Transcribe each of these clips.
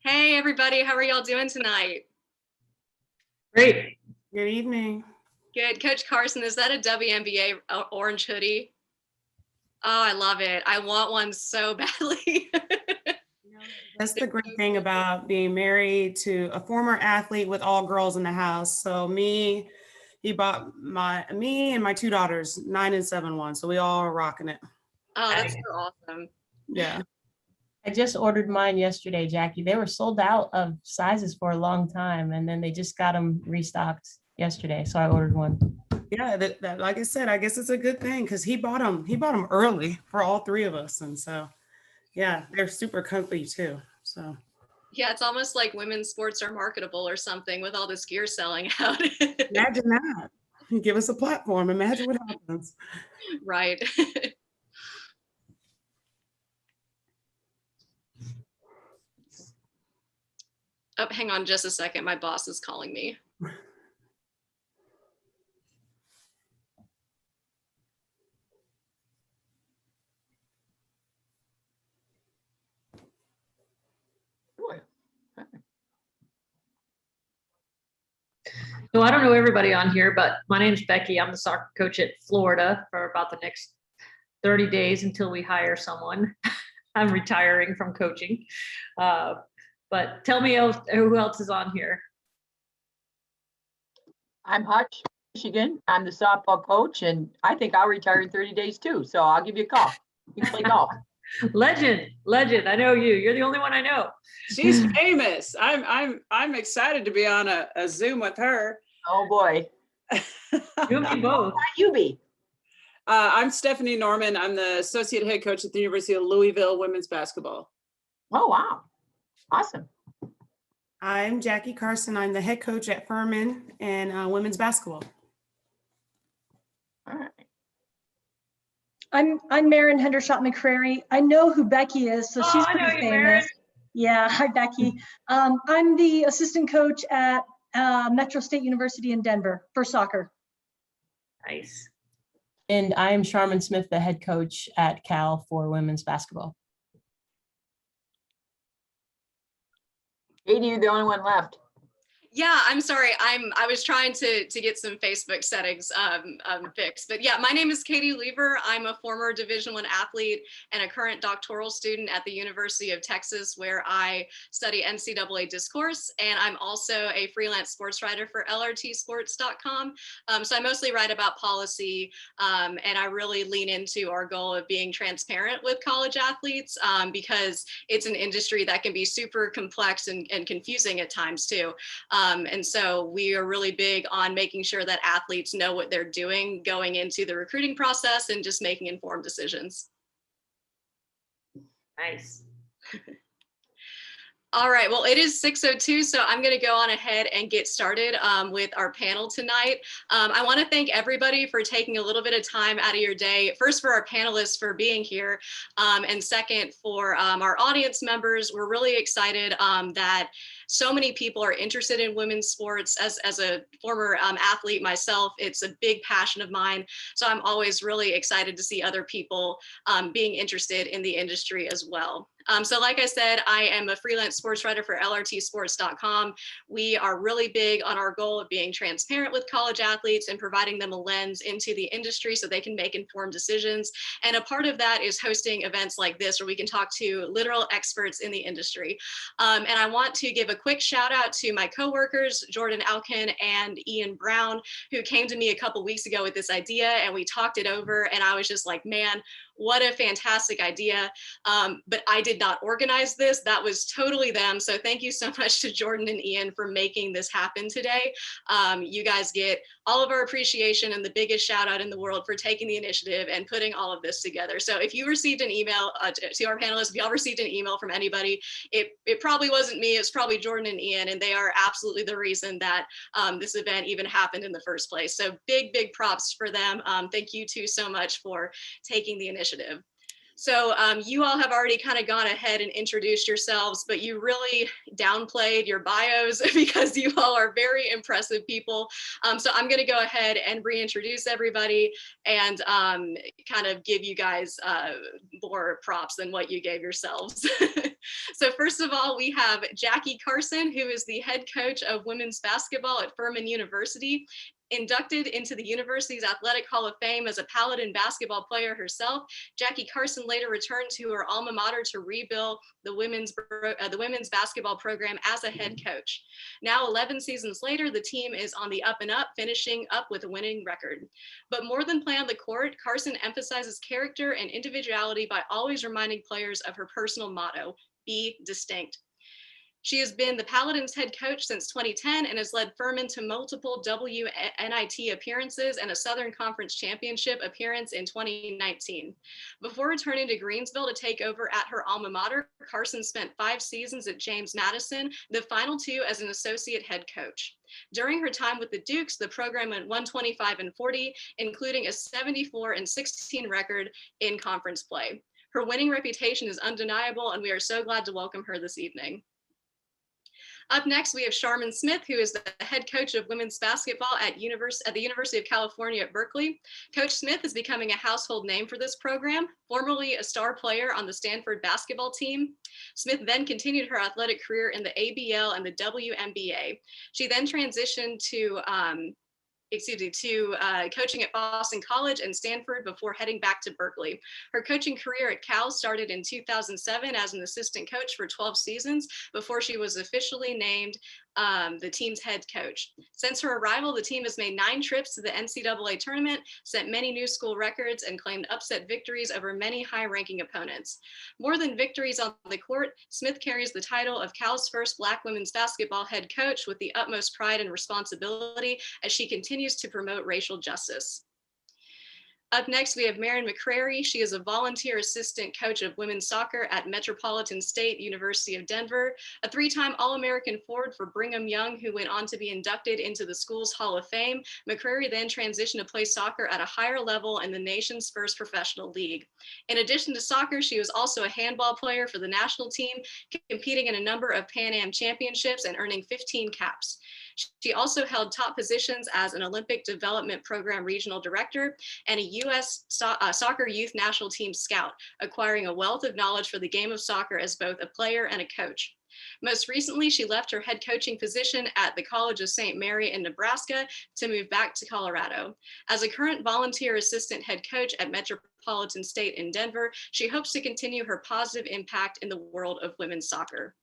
Hey everybody, how are y'all doing tonight? Great. Good evening. Good. Coach Carson, is that a WNBA orange hoodie? Oh, I love it. I want one so badly. That's the great thing about being married to a former athlete with all girls in the house. So he bought me and my two daughters, 9 and 7 1. So we all are rocking it. Oh, that's so awesome. Yeah. I just ordered mine yesterday, Jackie. They were sold out of sizes for a long time, and then they just got them restocked yesterday. So I ordered one. Yeah, that like I said, I guess it's a good thing because he bought them early for all three of us. And so yeah, they're super comfy too. So Yeah, it's almost like women's sports are marketable or something with all this gear selling out. imagine that. Give us a platform. Imagine what happens. Right. Oh, hang on just a second. My boss is calling me. So I don't know everybody on here, but my name's Becky. I'm the soccer coach at Florida for about the next 30 days until we hire someone. I'm retiring from coaching. But tell me who else is on here. I'm Hutch, Michigan. I'm the softball coach, and I think I'll retire in 30 days too. So I'll give you a call. You can play golf. Legend. I know you. You're the only one I know. She's famous. I'm excited to be on a Zoom with her. Oh boy. You and me both. You be. I'm Stephanie Norman. I'm the associate head coach at the University of Louisville women's basketball. Oh wow. Awesome. I'm Jackie Carson. I'm the head coach at Furman and women's basketball. All right. I'm Marin Mccrary. I know who Becky is, so she's pretty famous. Marin. Yeah, hi Becky. I'm the assistant coach at Metro State University in Denver for soccer. Nice. And I am Sharmon Smith, the head coach at Cal for women's basketball. Katie, you're the only one left. Yeah, I'm sorry. I was trying to get some Facebook settings fixed, but yeah, my name is Katie Lever. I'm a former Division I athlete and a current doctoral student at the University of Texas, where I study NCAA discourse, and I'm also a freelance sports writer for LRTsports.com. So I mostly write about policy, and I really lean into our goal of being transparent with college athletes because it's an industry that can be super complex and confusing at times too. And so we are really big on making sure that athletes know what they're doing going into the recruiting process and just making informed decisions. Nice. All right, well, it is 6:02, so I'm going to go on ahead and get started with our panel tonight. I want to thank everybody for taking a little bit of time out of your day. First, for our panelists for being here, and second, for our audience members. We're really excited that so many people are interested in women's sports. As a former athlete myself, it's a big passion of mine. So I'm always really excited to see other people being interested in the industry as well. So like I said, I am a freelance sports writer for LRTsports.com. We are really big on our goal of being transparent with college athletes and providing them a lens into the industry so they can make informed decisions. And a part of that is hosting events like this where we can talk to literal experts in the industry. And I want to give a quick shout out to my coworkers, Jordan Alkin and Ian Brown, who came to me a couple weeks ago with this idea, and we talked it over, and I was just like, man, what a fantastic idea. But I did not organize this. That was totally them. So thank you so much to Jordan and Ian for making this happen today. You guys get all of our appreciation and the biggest shout out in the world for taking the initiative and putting all of this together. So if you received an email to our panelists, if y'all received an email from anybody, it probably wasn't me, it's probably Jordan and Ian, and they are absolutely the reason that this event even happened in the first place. So big props for them. Thank you two so much for taking the initiative. So you all have already kind of gone ahead and introduced yourselves, but you really downplayed your bios because you all are very impressive people. So I'm going to go ahead and reintroduce everybody and kind of give you guys more props than what you gave yourselves. So first of all, we have Jackie Carson, who is the head coach of women's basketball at Furman University. Inducted into the university's Athletic Hall of Fame as a Paladin basketball player herself, Jackie Carson later returned to her alma mater to rebuild the women's basketball program as a head coach. Now, 11 seasons later, the team is on the up and up, finishing up with a winning record. But more than play on the court, Carson emphasizes character and individuality by always reminding players of her personal motto, be distinct. She has been the Paladins head coach since 2010 and has led Furman to multiple WNIT appearances and a Southern Conference Championship appearance in 2019. Before returning to Greensville to take over at her alma mater, Carson spent 5 seasons at James Madison, the final 2 as an associate head coach. During her time with the Dukes, the program went 125-40, including a 74-16 record in conference play. Her winning reputation is undeniable, and we are so glad to welcome her this evening. Up next, we have Sharmon Smith, who is the head coach of women's basketball at the University of California at Berkeley. Coach Smith is becoming a household name for this program, formerly a star player on the Stanford basketball team. Smith then continued her athletic career in the ABL and the WNBA. She then transitioned to coaching at Boston College and Stanford before heading back to Berkeley. Her coaching career at Cal started in 2007 as an assistant coach for 12 seasons before she was officially named the team's head coach. Since her arrival, the team has made 9 trips to the NCAA tournament, set many new school records, and claimed upset victories over many high-ranking opponents. More than victories on the court, Smith carries the title of Cal's first Black women's basketball head coach with the utmost pride and responsibility as she continues to promote racial justice. Up next, we have Marin Mccrary. She is a volunteer assistant coach of women's soccer at Metropolitan State University of Denver, a 3-time All-American forward for Brigham Young, who went on to be inducted into the school's Hall of Fame. Mccrary then transitioned to play soccer at a higher level in the nation's first professional league. In addition to soccer, she was also a handball player for the national team, competing in a number of Pan Am championships and earning 15 caps. She also held top positions as an Olympic Development Program Regional Director and a U.S. Soccer Youth National Team Scout, acquiring a wealth of knowledge for the game of soccer as both a player and a coach. Most recently, she left her head coaching position at the College of St. Mary in Nebraska to move back to Colorado. As a current volunteer assistant head coach at Metropolitan State in Denver, she hopes to continue her positive impact in the world of women's soccer.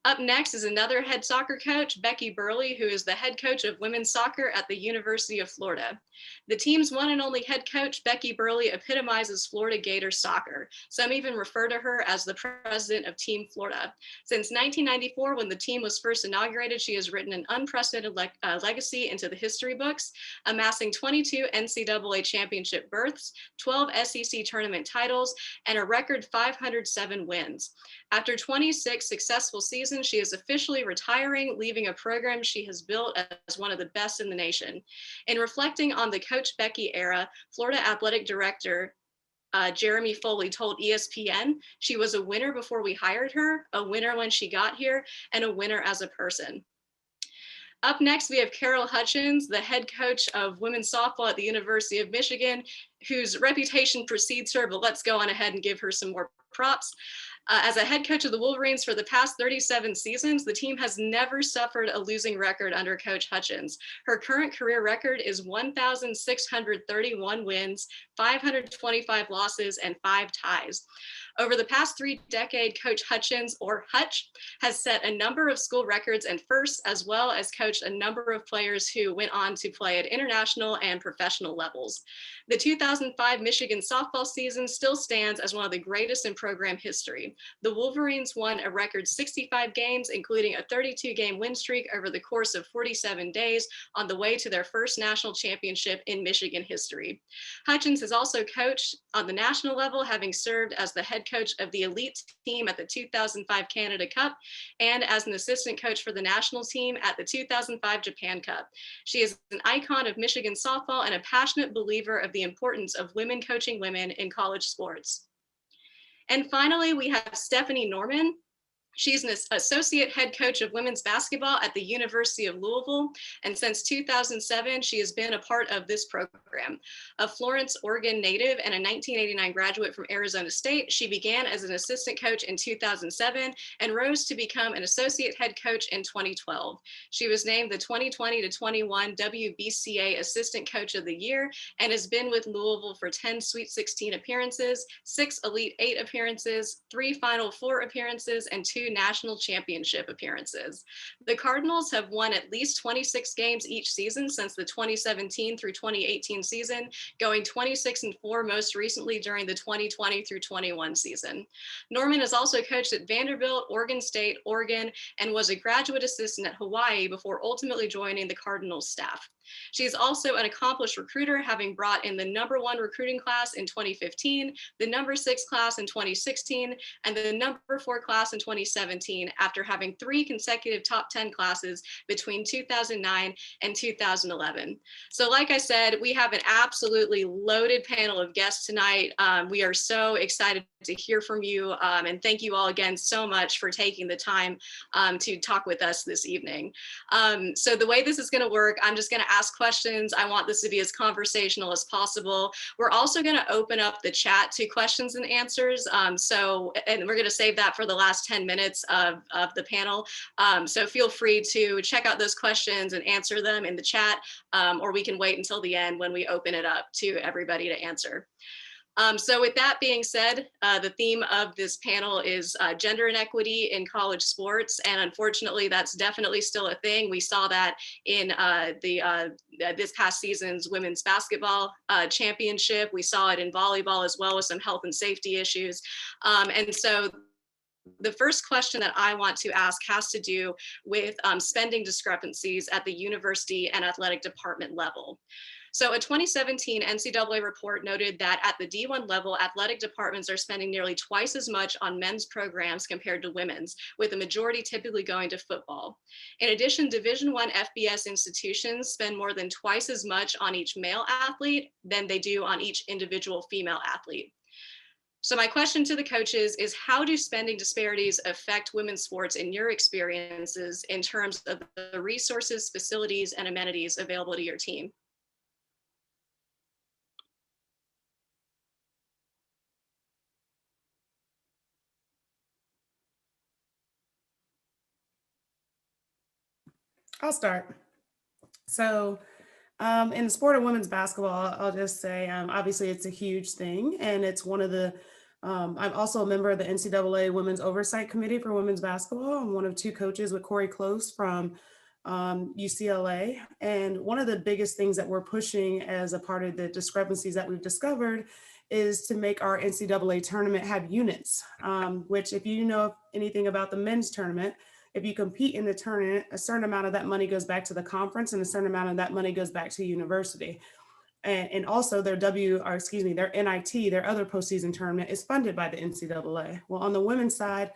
Up next is another head soccer coach, Becky Burley, who is the head coach of women's soccer at the University of Florida. The team's one and only head coach, Becky Burley, epitomizes Florida Gator soccer. Some even refer to her as the president of Team Florida. Since 1994, when the team was first inaugurated, she has written an unprecedented legacy into the history books, amassing 22 NCAA championship berths, 12 SEC tournament titles, and a record 507 wins. After 26 successful seasons, she is officially retiring, leaving a program she has built as one of the best in the nation. In reflecting on the Coach Becky era, Florida Athletic Director Jeremy Foley told ESPN, she was a winner before we hired her, a winner when she got here, and a winner as a person. Up next, we have Carol Hutchins, the head coach of women's softball at the University of Michigan, whose reputation precedes her, but let's go on ahead and give her some more props. As a head coach of the Wolverines for the past 37 seasons, the team has never suffered a losing record under Coach Hutchins. Her current career record is 1,631 wins, 525 losses, and 5 ties. Over the past 3 decades, Coach Hutchins, or Hutch, has set a number of school records and firsts, as well as coached a number of players who went on to play at international and professional levels. The 2005 Michigan softball season still stands as one of the greatest in program history. The Wolverines won a record 65 games, including a 32-game win streak over the course of 47 days on the way to their first national championship in Michigan history. Hutchins has also coached on the national level, having served as the head coach of the elite team at the 2005 Canada Cup and as an assistant coach for the national team at the 2005 Japan Cup. She is an icon of Michigan softball and a passionate believer of the importance of women coaching women in college sports. And finally, we have Stephanie Norman. She's an associate head coach of women's basketball at the University of Louisville. And since 2007, she has been a part of this program. A Florence, Oregon native and a 1989 graduate from Arizona State, she began as an assistant coach in 2007 and rose to become an associate head coach in 2012. She was named the 2020-21 WBCA Assistant Coach of the Year and has been with Louisville for 10 Sweet 16 appearances, 6 Elite 8 appearances, 3 Final Four appearances, and 2 national championship appearances. The Cardinals have won at least 26 games each season since the 2017 through 2018 season, going 26-4 most recently during the 2020 through 21 season. Norman has also coached at Vanderbilt, Oregon State, Oregon, and was a graduate assistant at Hawaii before ultimately joining the Cardinals staff. She is also an accomplished recruiter, having brought in the #1 recruiting class in 2015, the #6 class in 2016, and the #4 class in 2017, after having 3 consecutive top 10 classes between 2009 and 2011. So like I said, we have an absolutely loaded panel of guests tonight. We are so excited to hear from you, and thank you all again so much for taking the time to talk with us this evening. So the way this is going to work, I'm just going to ask questions. I want this to be as conversational as possible. We're also going to open up the chat to questions and answers. And we're going to save that for the last 10 minutes of the panel. So feel free to check out those questions and answer them in the chat, or we can wait until the end when we open it up to everybody to answer. So with that being said, the theme of this panel is gender inequity in college sports. And unfortunately, that's definitely still a thing. We saw that in this past season's women's basketball championship. We saw it in volleyball as well, with some health and safety issues. And so the first question that I want to ask has to do with spending discrepancies at the university and athletic department level. So a 2017 NCAA report noted that at the D1 level, athletic departments are spending nearly twice as much on men's programs compared to women's, with the majority typically going to football. In addition, Division I FBS institutions spend more than twice as much on each male athlete than they do on each individual female athlete. So my question to the coaches is, how do spending disparities affect women's sports in your experiences in terms of the resources, facilities, and amenities available to your team? I'll start. So in the sport of women's basketball, I'll just say, obviously it's a huge thing. And it's one of the, I'm also a member of the NCAA Women's Oversight Committee for women's basketball. I'm one of 2 coaches with Corey Close from UCLA. And one of the biggest things that we're pushing as a part of the discrepancies that we've discovered is to make our NCAA tournament have units, which, if you know anything about the men's tournament, if you compete in the tournament, a certain amount of that money goes back to the conference and a certain amount of that money goes back to university. And also their NIT, their other postseason tournament, is funded by the NCAA. Well, on the women's side,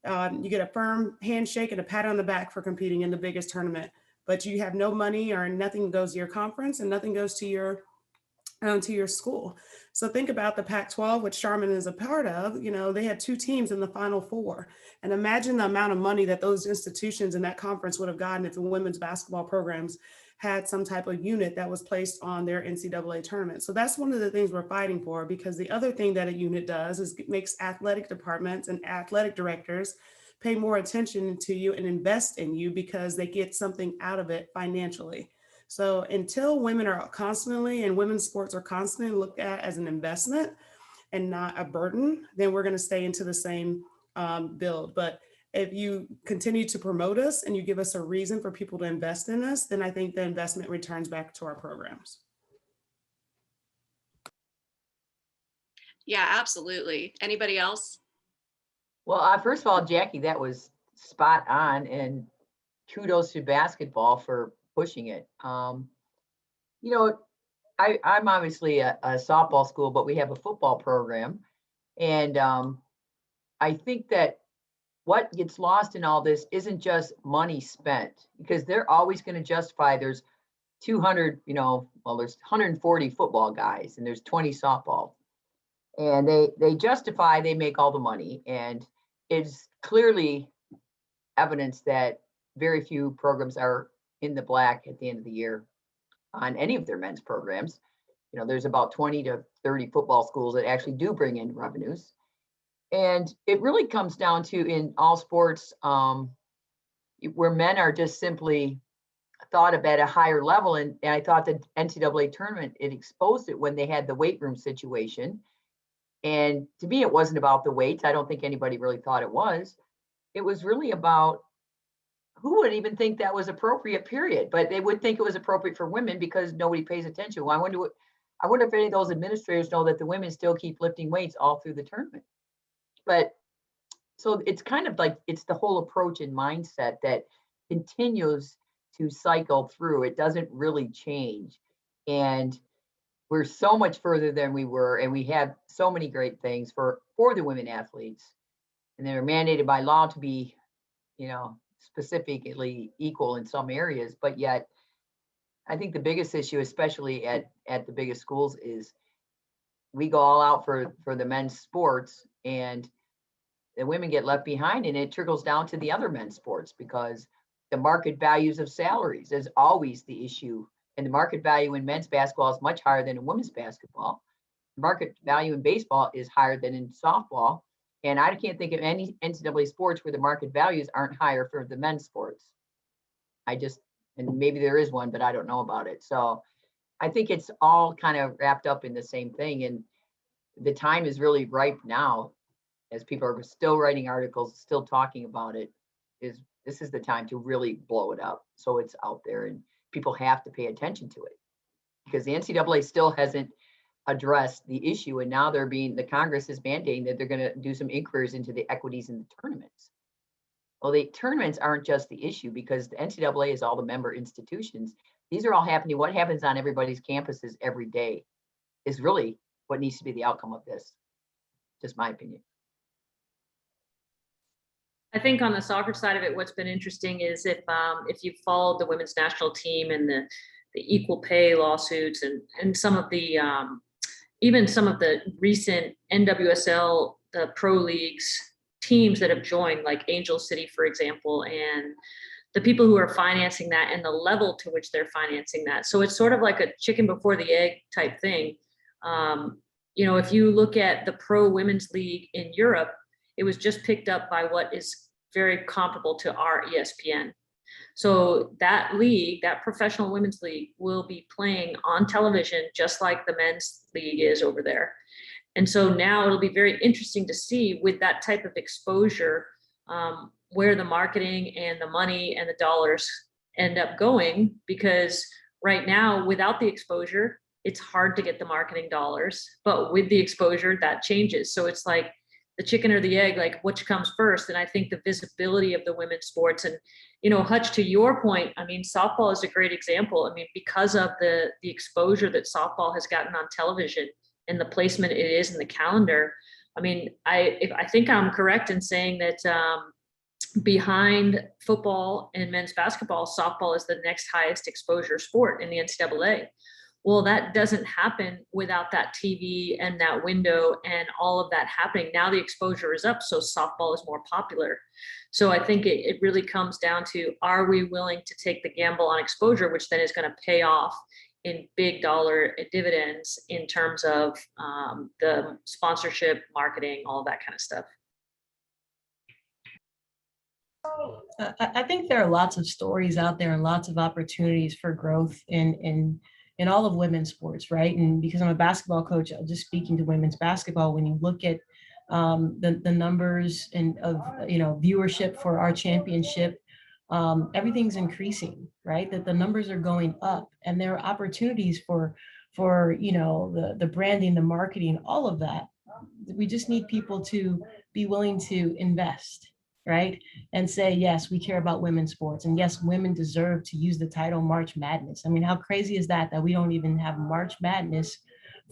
you get a firm handshake and a pat on the back for competing in the biggest tournament, but you have no money, or nothing goes to your conference and nothing goes to your school. So think about the Pac-12, which Charmin is a part of. You know, they had 2 teams in the Final Four. And imagine the amount of money that those institutions in that conference would have gotten if the women's basketball programs had some type of unit that was placed on their NCAA tournament. So that's one of the things we're fighting for, because the other thing that a unit does is it makes athletic departments and athletic directors pay more attention to you and invest in you, because they get something out of it financially. So until women are constantly, and women's sports are constantly looked at as an investment and not a burden, then we're going to stay into the same build. But if you continue to promote us and you give us a reason for people to invest in us, then I think the investment returns back to our programs. Yeah, absolutely. Anybody else? Well, first of all, Jackie, that was spot on, and kudos to basketball for pushing it. You know, I'm obviously a softball school, but we have a football program. And I think that what gets lost in all this isn't just money spent, because they're always going to justify there's 200, there's 140 football guys and there's 20 softball. And they justify they make all the money. And it's clearly evidence that very few programs are in the black at the end of the year on any of their men's programs. There's about 20 to 30 football schools that actually do bring in revenues. And it really comes down to, in all sports, where men are just simply thought of at a higher level. And I thought the NCAA tournament, it exposed it when they had the weight room situation. And to me, it wasn't about the weights. I don't think anybody really thought it was. It was really about who would even think that was appropriate, period. But they would think it was appropriate for women because nobody pays attention. Well, I wonder if any of those administrators know that the women still keep lifting weights all through the tournament. But so it's kind of like, it's the whole approach and mindset that continues to cycle through. It doesn't really change. And we're so much further than we were. And we have so many great things for the women athletes. And they're mandated by law to be, specifically equal in some areas. But yet, I think the biggest issue, especially at the biggest schools, is we go all out for the men's sports, and the women get left behind, and it trickles down to the other men's sports because the market values of salaries is always the issue. And the market value in men's basketball is much higher than in women's basketball. The market value in baseball is higher than in softball. And I can't think of any NCAA sports where the market values aren't higher for the men's sports. And maybe there is one, but I don't know about it. So I think it's all kind of wrapped up in the same thing. And the time is really ripe now, as people are still writing articles, still talking about it, this is the time to really blow it up. So it's out there and people have to pay attention to it, because the NCAA still hasn't addressed the issue. And now the Congress is mandating that they're going to do some inquiries into the equities in the tournaments. Well, the tournaments aren't just the issue, because the NCAA is all the member institutions. These are all happening. What happens on everybody's campuses every day is really what needs to be the outcome of this. Just my opinion. I think on the soccer side of it, what's been interesting is if you followed the women's national team and the equal pay lawsuits and some of the even some of the recent NWSL, the pro leagues teams that have joined, like Angel City, for example, and the people who are financing that and the level to which they're financing that. So it's sort of like a chicken before the egg type thing. If you look at the pro women's league in Europe, it was just picked up by what is very comparable to our ESPN. So that league, that professional women's league, will be playing on television just like the men's league is over there. And so now it'll be very interesting to see, with that type of exposure, where the marketing and the money and the dollars end up going, because right now, without the exposure, it's hard to get the marketing dollars, but with the exposure, that changes. So it's like the chicken or the egg, like which comes first? And I think the visibility of the women's sports, and, Hutch, to your point, I mean, softball is a great example. I mean, because of the exposure that softball has gotten on television and the placement it is in the calendar. I mean, I think I'm correct in saying that behind football and men's basketball, softball is the next highest exposure sport in the NCAA. Well, that doesn't happen without that TV and that window and all of that happening. Now the exposure is up, so softball is more popular. So I think it really comes down to, are we willing to take the gamble on exposure, which then is going to pay off in big dollar dividends in terms of the sponsorship, marketing, all that kind of stuff. I think there are lots of stories out there and lots of opportunities for growth in all of women's sports, right? And because I'm a basketball coach, just speaking to women's basketball, when you look at the numbers of viewership for our championship, everything's increasing, right? That the numbers are going up, and there are opportunities for the branding, the marketing, all of that. We just need people to be willing to invest, right? And say, yes, we care about women's sports. And yes, women deserve to use the title March Madness. I mean, how crazy is that, that we don't even have March Madness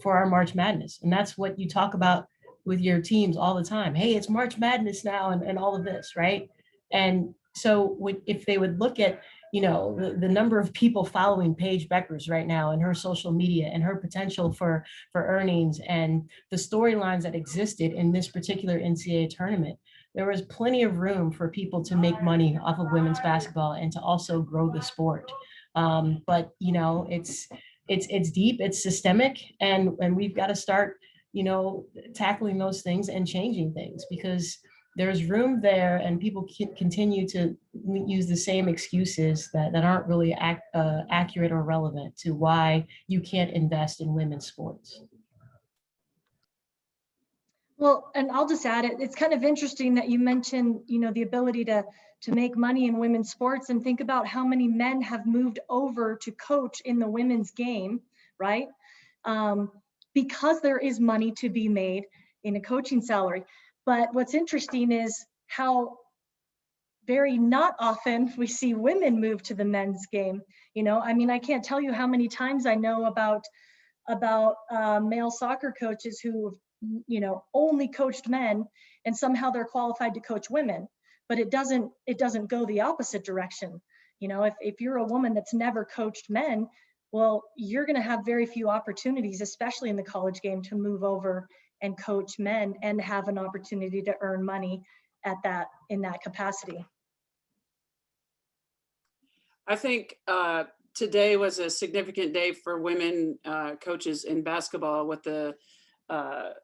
for our March Madness? And that's what you talk about with your teams all the time. Hey, it's March Madness now, and all of this, right? And so if they would look at, you know, the number of people following Paige Beckers right now and her social media and her potential for earnings and the storylines that existed in this particular NCAA tournament, there was plenty of room for people to make money off of women's basketball and to also grow the sport. But, you know, it's deep, it's systemic, and we've got to start, you know, tackling those things and changing things, because there's room there and people continue to use the same excuses that aren't really accurate or relevant to why you can't invest in women's sports. Well, and I'll just add it. It's kind of interesting that you mentioned, you know, the ability to make money in women's sports, and think about how many men have moved over to coach in the women's game, right? Because there is money to be made in a coaching salary. But what's interesting is how very not often we see women move to the men's game. You know, I mean, I can't tell you how many times I know about male soccer coaches who, you know, only coached men, and somehow they're qualified to coach women. But it doesn't go the opposite direction. You know, if you're a woman that's never coached men, well, you're going to have very few opportunities, especially in the college game, to move over and coach men and have an opportunity to earn money in that capacity. I think today was a significant day for women coaches in basketball with the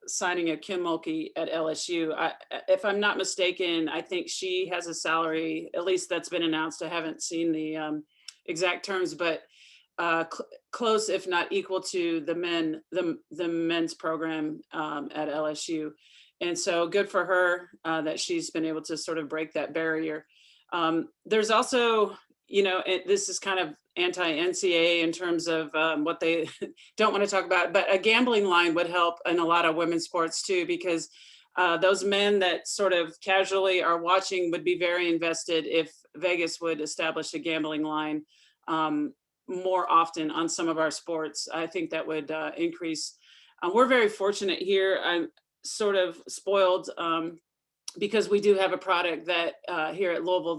signing of Kim Mulkey at LSU. If I'm not mistaken, I think she has a salary, at least that's been announced. I haven't seen the exact terms, but close, if not equal to the men's program at LSU. And so good for her that she's been able to sort of break that barrier. There's also, you know, this is kind of anti-NCAA in terms of what they don't want to talk about, but a gambling line would help in a lot of women's sports too, because those men that sort of casually are watching would be very invested if Vegas would establish a gambling line more often on some of our sports. I think that would increase. We're very fortunate here. I'm sort of spoiled because we do have a product that here at Louisville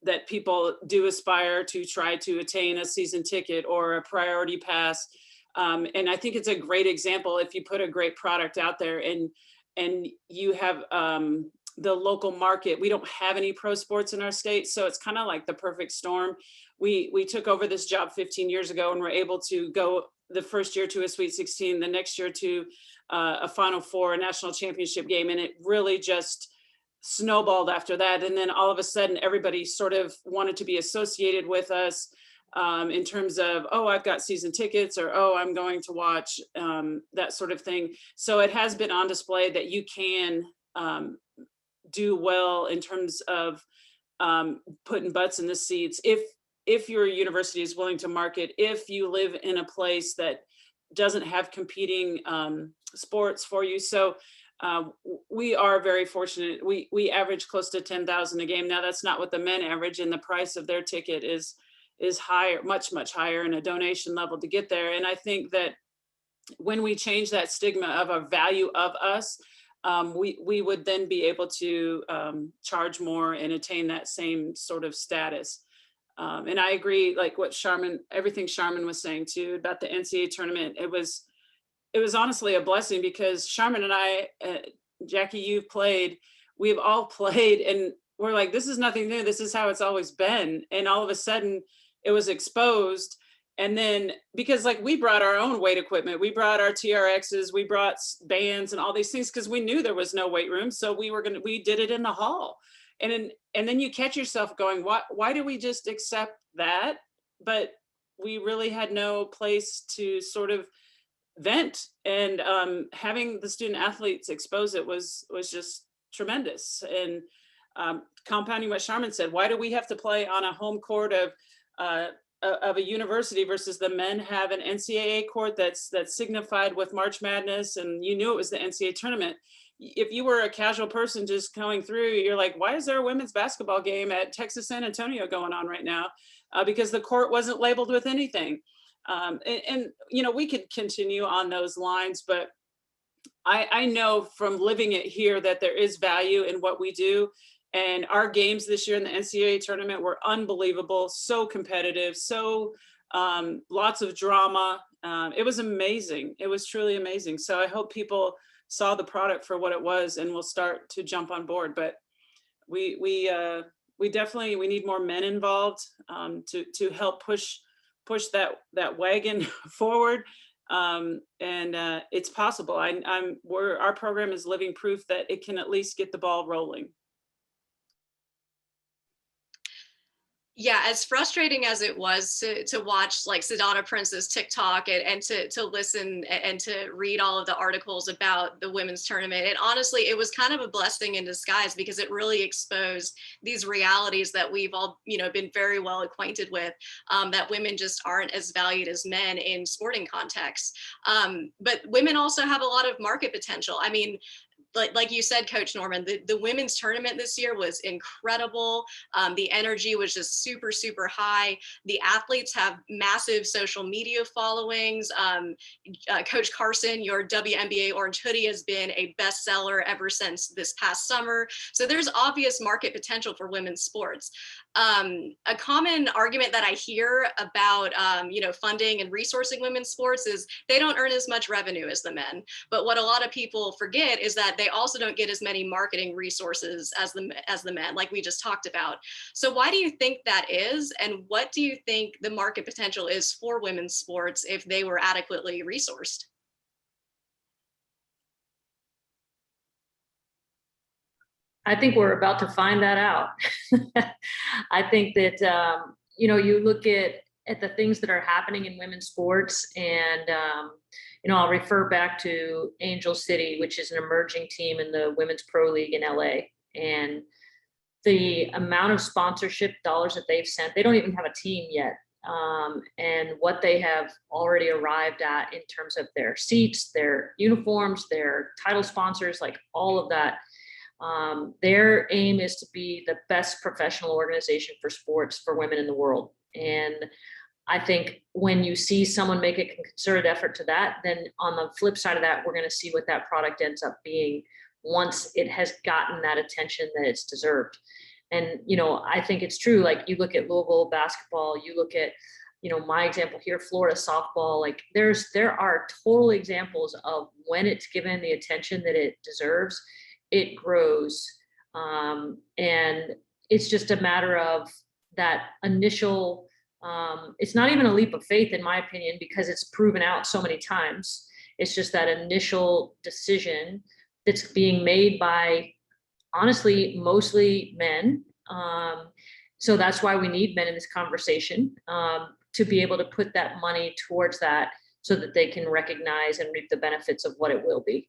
that people do aspire to try to attain a season ticket or a priority pass. And I think it's a great example if you put a great product out there and you have the local market. We don't have any pro sports in our state, so it's kind of like the perfect storm. We took over this job 15 years ago and were able to go the first year to a Sweet 16, the next year to a Final Four, a national championship game. And it really just snowballed after that. And then all of a sudden, everybody sort of wanted to be associated with us in terms of, oh, I've got season tickets, or, oh, I'm going to watch, that sort of thing. So it has been on display that you can do well in terms of putting butts in the seats if your university is willing to market, if you live in a place that doesn't have competing sports for you. So we are very fortunate. We average close to 10,000 a game. Now that's not what the men average, and the price of their ticket is higher, much higher, and a donation level to get there. And I think that when we change that stigma of a value of us, we would then be able to charge more and attain that same sort of status. And I agree, like what everything Charmin was saying too about the NCAA tournament. It was honestly a blessing, because Charmin and I, Jackie, we've all played, and we're like, this is nothing new. This is how it's always been. And all of a sudden it was exposed. And then, because like we brought our own weight equipment, we brought our TRXs, we brought bands and all these things, because we knew there was no weight room. So we did it in the hall. And then you catch yourself going, why do we just accept that? But we really had no place to sort of vent. And having the student athletes expose it was just tremendous. And compounding what Sharmon said, why do we have to play on a home court of a university versus the men have an NCAA court that's signified with March Madness, and you knew it was the NCAA tournament? if you were a casual person just going through, you're like, why is there a women's basketball game at Texas San Antonio going on right now? Because the court wasn't labeled with anything. And you know, we could continue on those lines, but I know from living it here that there is value in what we do. And our games this year in the NCAA tournament were unbelievable, so competitive, so lots of drama. It was amazing. It was truly amazing. So I hope people saw the product for what it was and will start to jump on board. But we definitely, we need more men involved to help push that wagon forward. And it's possible. Our program is living proof that it can at least get the ball rolling. Yeah, as frustrating as it was to watch like Sedona Prince's TikTok and to listen and to read all of the articles about the women's tournament, and honestly, it was kind of a blessing in disguise because it really exposed these realities that we've all, you know, been very well acquainted with, that women just aren't as valued as men in sporting contexts. But women also have a lot of market potential. I mean, like you said, Coach Norman, the women's tournament this year was incredible. The energy was just super, super high. The athletes have massive social media followings. Coach Carson, your WNBA orange hoodie has been a bestseller ever since this past summer. So there's obvious market potential for women's sports. A common argument that I hear about, you know, funding and resourcing women's sports is they don't earn as much revenue as the men. But what a lot of people forget is that they also don't get as many marketing resources as the men, like we just talked about. So why do you think that is? And what do you think the market potential is for women's sports if they were adequately resourced? I think we're about to find that out. I think that, you know, you look at the things that are happening in women's sports, and you know, I'll refer back to Angel City, which is an emerging team in the Women's Pro League in LA. And the amount of sponsorship dollars that they've sent, they don't even have a team yet. And what they have already arrived at in terms of their seats, their uniforms, their title sponsors, like all of that. Their aim is to be the best professional organization for sports for women in the world. And I think when you see someone make a concerted effort to that, then on the flip side of that, we're going to see what that product ends up being once it has gotten that attention that it's deserved. And, you know, I think it's true. Like you look at Louisville basketball, you look at, you know, my example here, Florida softball, like there are total examples of when it's given the attention that it deserves, it grows. And it's just a matter of that initial, it's not even a leap of faith, in my opinion, because it's proven out so many times. It's just that initial decision that's being made by, honestly, mostly men. So that's why we need men in this conversation, to be able to put that money towards that so that they can recognize and reap the benefits of what it will be.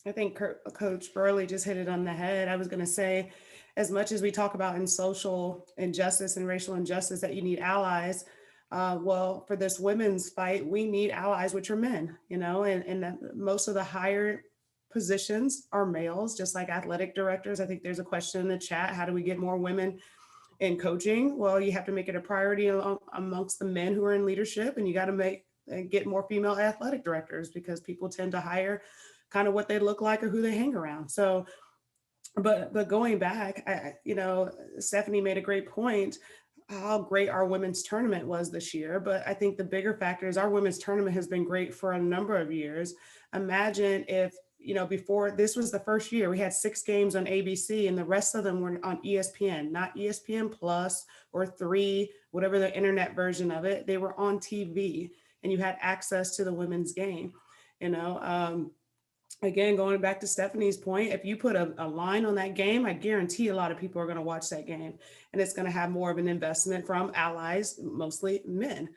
I think Coach Burley just hit it on the head. I was going to say, as much as we talk about in social injustice and racial injustice that you need allies, well, for this women's fight, we need allies, which are men, you know, and most of the higher positions are males, just like athletic directors. I think there's a question in the chat, how do we get more women in coaching? Well, you have to make it a priority amongst the men who are in leadership, and you got to get more female athletic directors, because people tend to hire kind of what they look like or who they hang around. So, but going back, you know, Stephanie made a great point, how great our women's tournament was this year. But I think the bigger factor is our women's tournament has been great for a number of years. Imagine if, you know, before this was the first year, we had 6 games on ABC and the rest of them were on ESPN, not ESPN Plus or 3, whatever the internet version of it. They were on TV and you had access to the women's game, you know. Again, going back to Stephanie's point, if you put a line on that game, I guarantee a lot of people are going to watch that game, and it's going to have more of an investment from allies, mostly men.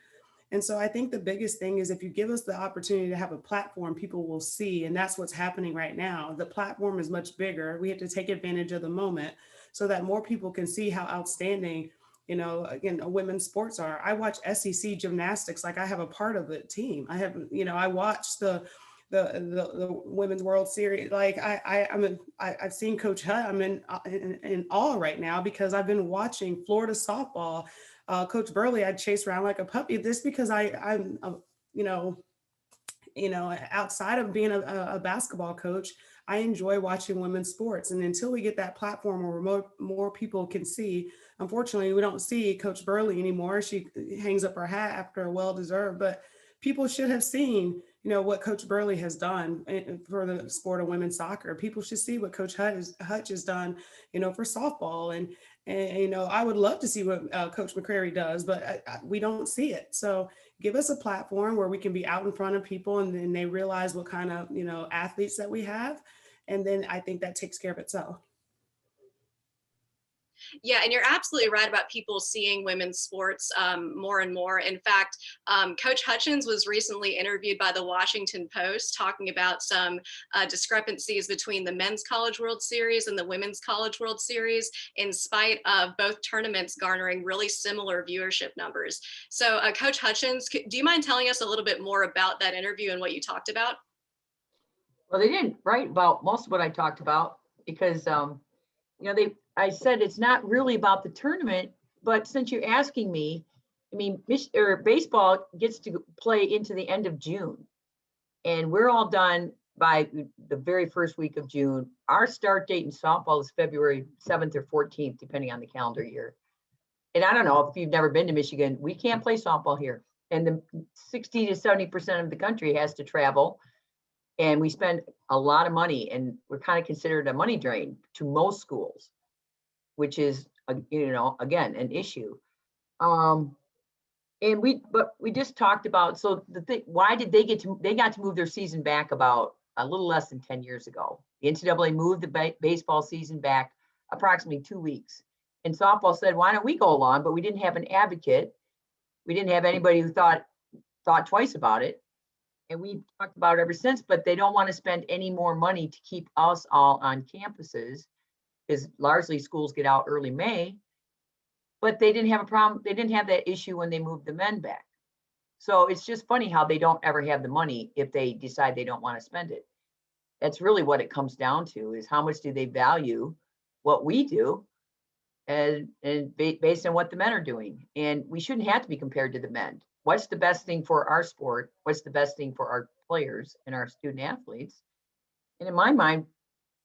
And so I think the biggest thing is if you give us the opportunity to have a platform, people will see, and that's what's happening right now. The platform is much bigger. We have to take advantage of the moment so that more people can see how outstanding, again, women's sports are. I watch SEC gymnastics like I have a part of the team. I have, I watch the Women's World Series. Like I've seen Coach Hutt. I'm in awe right now because I've been watching Florida softball. Coach Burleigh, I'd chase around like a puppy. This because I'm outside of being a basketball coach, I enjoy watching women's sports. And until we get that platform where more people can see, unfortunately, we don't see Coach Burleigh anymore. She hangs up her hat after a well-deserved, but people should have seen, what Coach Burleigh has done for the sport of women's soccer. People should see what Coach Hutch has done, for softball. And I would love to see what Coach Mccrary does, but we don't see it. So give us a platform where we can be out in front of people and then they realize what kind of, athletes that we have. And then I think that takes care of itself. Yeah, and you're absolutely right about people seeing women's sports more and more. In fact, Coach Hutchins was recently interviewed by the Washington Post talking about some discrepancies between the Men's College World Series and the Women's College World Series, in spite of both tournaments garnering really similar viewership numbers. So Coach Hutchins, do you mind telling us a little bit more about that interview and what you talked about? Well, they didn't write about most of what I talked about because, I said it's not really about the tournament, but since you're asking me, baseball gets to play into the end of June, and we're all done by the very first week of June. Our start date in softball is February 7th or 14th, depending on the calendar year. And I don't know if you've never been to Michigan, we can't play softball here. And the 60 to 70% of the country has to travel. And we spend a lot of money, and we're kind of considered a money drain to most schools, which is, again, an issue. And we just talked about, so why did they got to move their season back about a little less than 10 years ago. The NCAA moved the baseball season back approximately 2 weeks. And softball said, why don't we go along? But we didn't have an advocate. We didn't have anybody who thought twice about it. And we talked about it ever since, but they don't want to spend any more money to keep us all on campuses, because largely schools get out early May, but they didn't have a problem. They didn't have that issue when they moved the men back. So it's just funny how they don't ever have the money if they decide they don't want to spend it. That's really what it comes down to, is how much do they value what we do and based on what the men are doing. And we shouldn't have to be compared to the men. What's the best thing for our sport? What's the best thing for our players and our student athletes? And in my mind,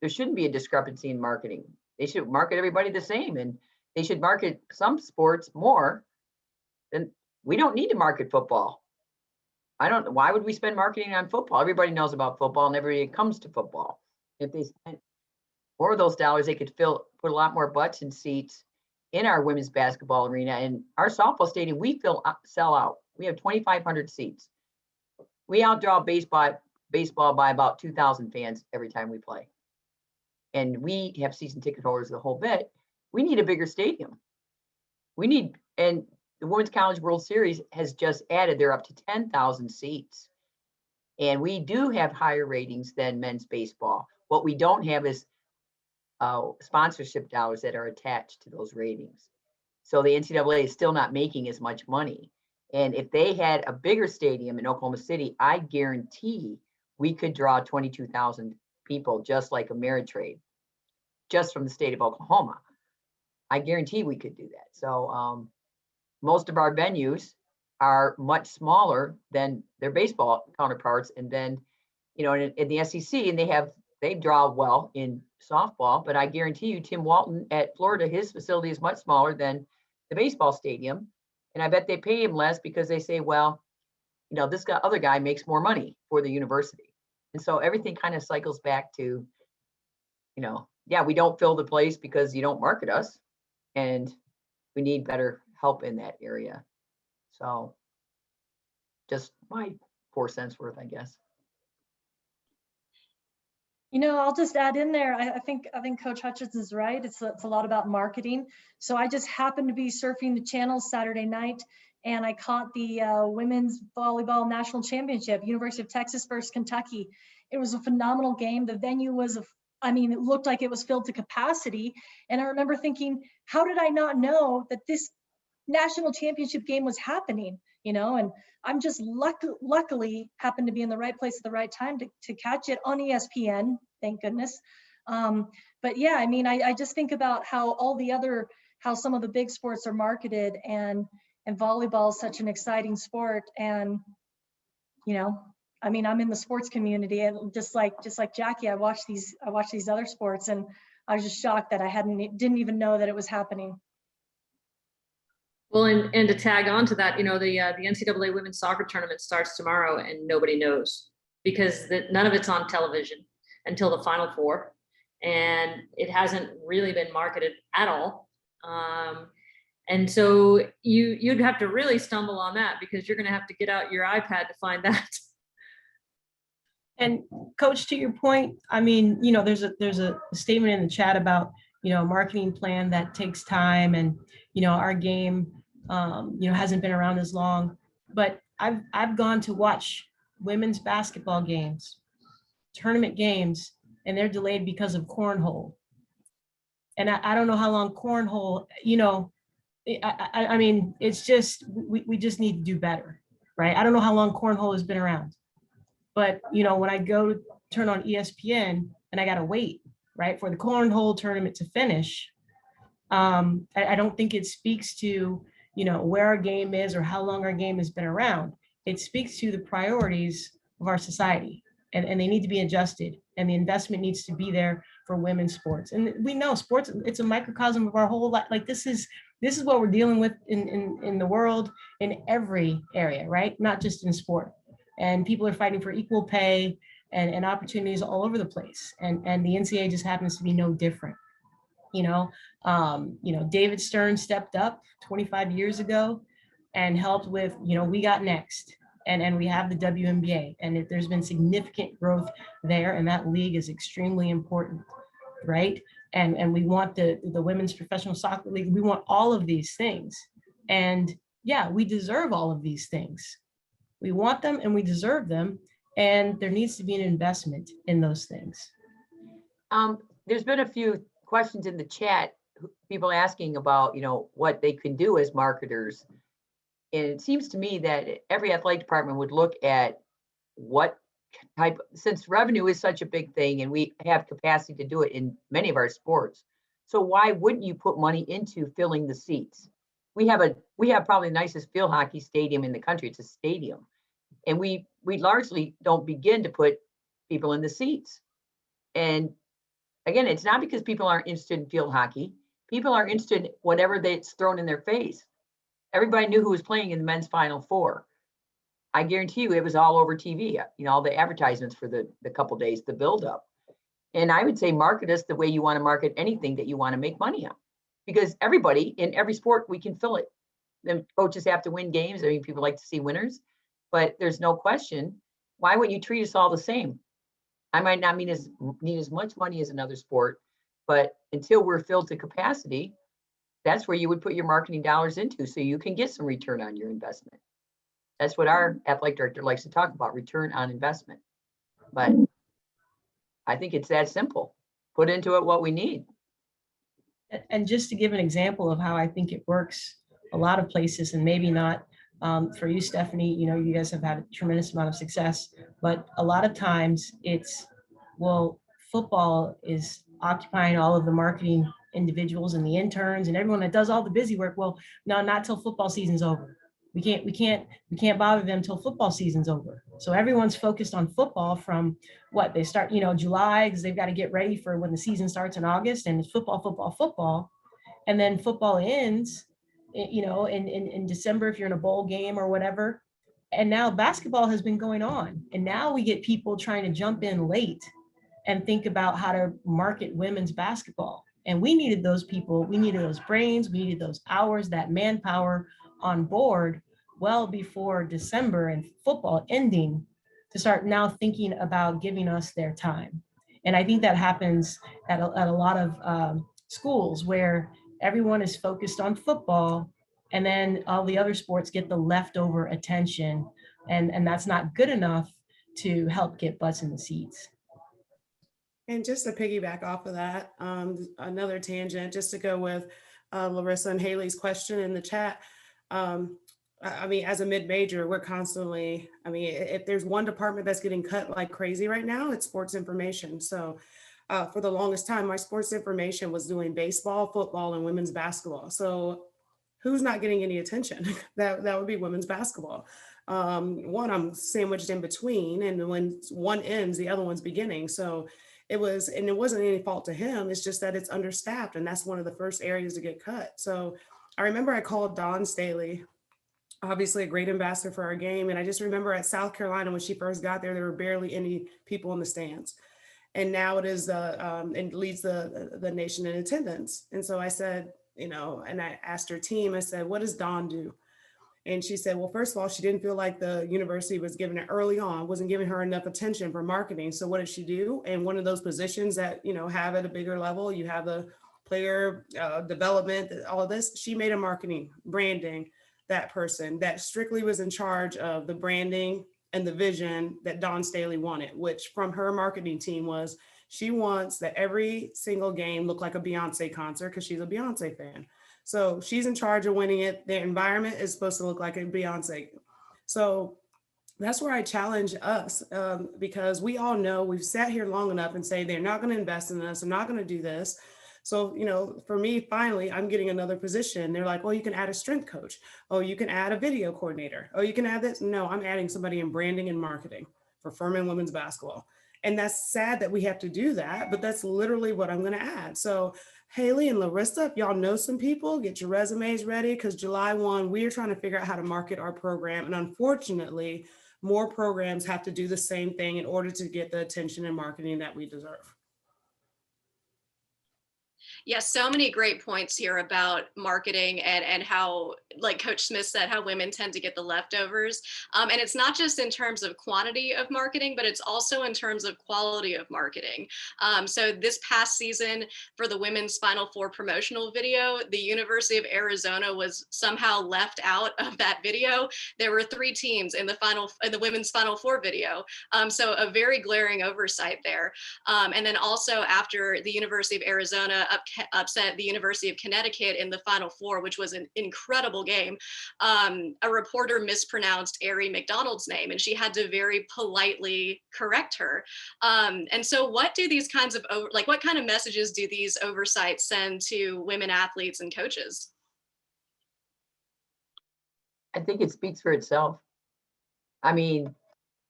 there shouldn't be a discrepancy in marketing. They should market everybody the same, and they should market some sports more than we don't need to market football. Why would we spend marketing on football? Everybody knows about football and everybody comes to football. If they spent more of those dollars, they could put a lot more butts and seats in our women's basketball arena. And our softball stadium, we sell out. We have 2,500 seats. We outdraw baseball by about 2,000 fans every time we play. And we have season ticket holders the whole bit. We need a bigger stadium. And the Women's College World Series has just added, they're up to 10,000 seats. And we do have higher ratings than men's baseball. What we don't have is sponsorship dollars that are attached to those ratings. So the NCAA is still not making as much money. And if they had a bigger stadium in Oklahoma City, I guarantee we could draw 22,000 people, just like a Ameritrade, just from the state of Oklahoma. I guarantee we could do that. So most of our venues are much smaller than their baseball counterparts. And then, in the SEC, and they draw well in softball, but I guarantee you, Tim Walton at Florida, his facility is much smaller than the baseball stadium. And I bet they pay him less because they say, well, this other guy makes more money for the university. And so everything kind of cycles back to, we don't fill the place because you don't market us, and we need better help in that area. So just my 4 cents worth, I guess. I'll just add in there, I think Coach Hutchins is right. It's a lot about marketing. So I just happened to be surfing the channels Saturday night, and I caught the women's volleyball national championship, University of Texas versus Kentucky. It was a phenomenal game. The venue was, it looked like it was filled to capacity. And I remember thinking, how did I not know that this national championship game was happening, you know, and I'm just luckily happened to be in the right place at the right time to catch it on ESPN, thank goodness. But yeah, I mean, I just think about how how some of the big sports are marketed, and volleyball is such an exciting sport. And, you know, I mean, I'm in the sports community, and just like Jackie, I watch these other sports, and I was just shocked that I didn't even know that it was happening. Well, and to tag on to that, you know, the NCAA women's soccer tournament starts tomorrow, and nobody knows because none of it's on television until the Final Four, and it hasn't really been marketed at all. And so you'd have to really stumble on that, because you're going to have to get out your iPad to find that. And Coach, to your point, I mean, you know, there's a statement in the chat about, you know, a marketing plan that takes time, and, you know, our game, you know, hasn't been around as long, but I've gone to watch women's basketball games, tournament games, and they're delayed because of cornhole. And I don't know how long cornhole, you know, I mean, it's just, we just need to do better, right? I don't know how long cornhole has been around, but, you know, when I go to turn on ESPN and I got to wait, right, for the cornhole tournament to finish, I don't think it speaks to, you know, where our game is or how long our game has been around. It speaks to the priorities of our society, and they need to be adjusted, and the investment needs to be there for women's sports. And we know sports, it's a microcosm of our whole life. Like this is what we're dealing with in the world, in every area, right? Not just in sport. And people are fighting for equal pay and opportunities all over the place. And the NCAA just happens to be no different. You know, David Stern stepped up 25 years ago and helped with, you know, We Got Next, and we have the WNBA, and there's been significant growth there, and that league is extremely important, right? And we want the women's professional soccer league. We want all of these things, and yeah, we deserve all of these things. We want them and we deserve them, and there needs to be an investment in those things. There's been a few questions in the chat, people asking about, you know, what they can do as marketers. And it seems to me that every athletic department would look at what type, since revenue is such a big thing and we have capacity to do it in many of our sports. So why wouldn't you put money into filling the seats? We have probably the nicest field hockey stadium in the country. It's a stadium. And we largely don't begin to put people in the seats. And again, it's not because people aren't interested in field hockey. People are interested in whatever that's thrown in their face. Everybody knew who was playing in the men's Final Four. I guarantee you it was all over TV, you know, all the advertisements for the couple days, the buildup. And I would say market us the way you want to market anything that you want to make money on. Because everybody in every sport, we can fill it. Then coaches have to win games. I mean, people like to see winners, but there's no question. Why wouldn't you treat us all the same? I might not need as much money as another sport, but until we're filled to capacity, that's where you would put your marketing dollars into so you can get some return on your investment. That's what our athletic director likes to talk about, return on investment. But I think it's that simple. Put into it what we need. And just to give an example of how I think it works a lot of places, and maybe not for you, Stephanie, you know, you guys have had a tremendous amount of success, but a lot of times it's, well, football is occupying all of the marketing individuals and the interns and everyone that does all the busy work. Well, no, not till football season's over. We can't bother them till football season's over. So everyone's focused on football from what they start, you know, July, because they've got to get ready for when the season starts in August, and it's football. And then football ends, you know, in December, if you're in a bowl game or whatever. And now basketball has been going on. And now we get people trying to jump in late and think about how to market women's basketball. And we needed those people, we needed those brains, we needed those hours, that manpower on board well before December and football ending to start now thinking about giving us their time. And I think that happens at a lot of schools where everyone is focused on football, and then all the other sports get the leftover attention, and that's not good enough to help get butts in the seats. And just to piggyback off of that, another tangent, just to go with Larissa and Haley's question in the chat. I mean, as a mid-major, we're constantly, I mean, if there's one department that's getting cut like crazy right now, it's sports information. So for the longest time, my sports information was doing baseball, football, and women's basketball. So who's not getting any attention? That would be women's basketball. One, I'm sandwiched in between, and when one ends, the other one's beginning. So it was, and it wasn't any fault to him. It's just that it's understaffed, and that's one of the first areas to get cut. So I remember I called Dawn Staley, obviously a great ambassador for our game. And I just remember at South Carolina, when she first got there were barely any people in the stands. And now it is, and leads the nation in attendance. And so I said, you know, and I asked her team, I said, what does Dawn do? And she said, well, first of all, she didn't feel like the university was giving it early on, wasn't giving her enough attention for marketing. So what did she do? And one of those positions that, you know, have at a bigger level, you have the player development, all of this, she made a marketing, branding, that person that strictly was in charge of the branding and the vision that Dawn Staley wanted, which from her marketing team was, she wants that every single game look like a Beyonce concert because she's a Beyonce fan. So she's in charge of winning it. The environment is supposed to look like a Beyonce. So that's where I challenge us because we all know we've sat here long enough and say they're not going to invest in us. They're not going to do this. So, you know, for me, finally, I'm getting another position. They're like, well, you can add a strength coach. Oh, you can add a video coordinator. Oh, you can add this. No, I'm adding somebody in branding and marketing for Furman women's basketball. And that's sad that we have to do that, but that's literally what I'm going to add. So Haley and Larissa, if y'all know some people, get your resumes ready because July 1, we are trying to figure out how to market our program. And unfortunately, more programs have to do the same thing in order to get the attention and marketing that we deserve. Yes, so many great points here about marketing and how, like Coach Smith said, how women tend to get the leftovers. And it's not just in terms of quantity of marketing, but it's also in terms of quality of marketing. So this past season for the women's Final Four promotional video, the University of Arizona was somehow left out of that video. There were 3 teams in the women's Final Four video. So a very glaring oversight there. And then also after the University of Arizona upset the University of Connecticut in the Final Four, which was an incredible game, a reporter mispronounced Aari McDonald's name, and she had to very politely correct her. And so what do these kinds of, what kind of messages do these oversights send to women athletes and coaches? I think it speaks for itself. I mean,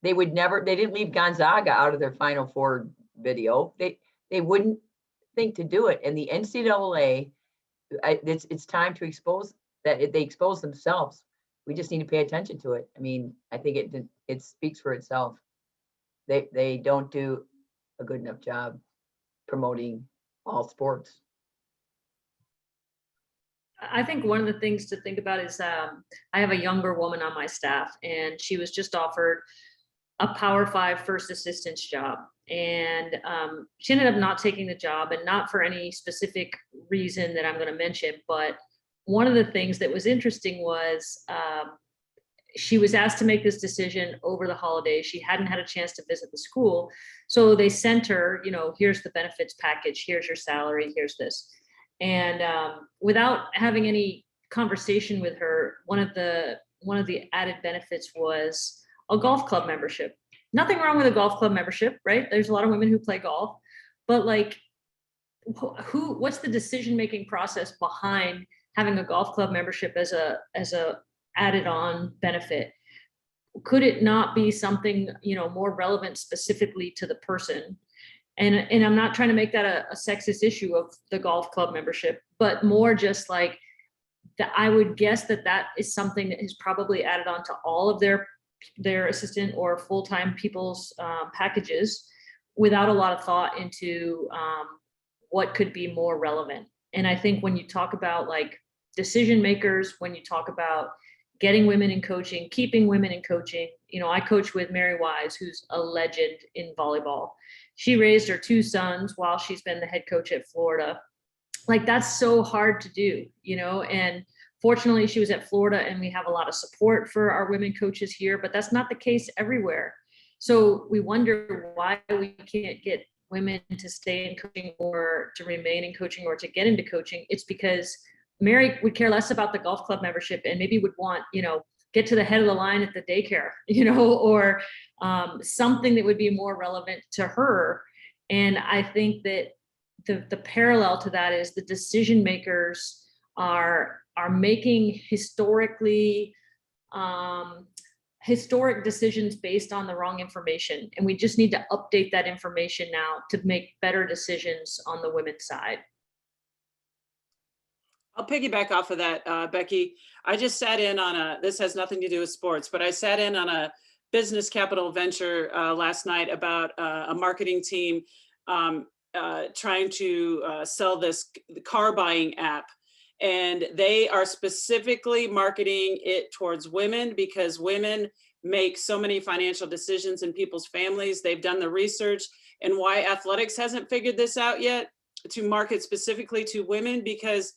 they didn't leave Gonzaga out of their Final Four video. They wouldn't think to do it. And the NCAA, it's time to expose that they expose themselves. We just need to pay attention to it. I mean, I think it speaks for itself. They don't do a good enough job promoting all sports. I think one of the things to think about is I have a younger woman on my staff, and she was just offered a Power 5 first assistant's job. And she ended up not taking the job, and not for any specific reason that I'm going to mention. But one of the things that was interesting was she was asked to make this decision over the holidays. She hadn't had a chance to visit the school. So they sent her, here's the benefits package, here's your salary, here's this. And without having any conversation with her, one of the added benefits was a golf club membership. Nothing wrong with a golf club membership, right? There's a lot of women who play golf, but what's the decision-making process behind having a golf club membership as a added on benefit? Could it not be something, more relevant specifically to the person? And I'm not trying to make that a sexist issue of the golf club membership, but more just like that. I would guess that is something that is probably added on to all of their assistant or full-time people's packages without a lot of thought into what could be more relevant. And I think when you talk about decision makers, when you talk about getting women in coaching, keeping women in coaching, I coach with Mary Wise, who's a legend in volleyball. She raised her 2 sons while she's been the head coach at Florida. That's so hard to do, and fortunately, she was at Florida, and we have a lot of support for our women coaches here, but that's not the case everywhere. So we wonder why we can't get women to stay in coaching or to remain in coaching or to get into coaching. It's because Mary would care less about the golf club membership and maybe would want, get to the head of the line at the daycare, or something that would be more relevant to her. And I think that the parallel to that is the decision makers are making historic decisions based on the wrong information. And we just need to update that information now to make better decisions on the women's side. I'll piggyback off of that, Becky. I just sat in on this has nothing to do with sports, but I sat in on a business capital venture last night about a marketing team trying to sell this car buying app. And they are specifically marketing it towards women because women make so many financial decisions in people's families. They've done the research, and why athletics hasn't figured this out yet to market specifically to women, because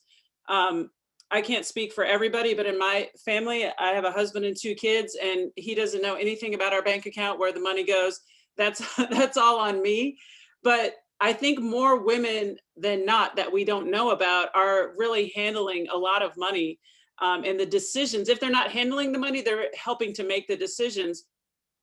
I can't speak for everybody, but in my family, I have a husband and 2 kids, and he doesn't know anything about our bank account, where the money goes. That's all on me. But I think more women than not that we don't know about are really handling a lot of money and the decisions. If they're not handling the money, they're helping to make the decisions.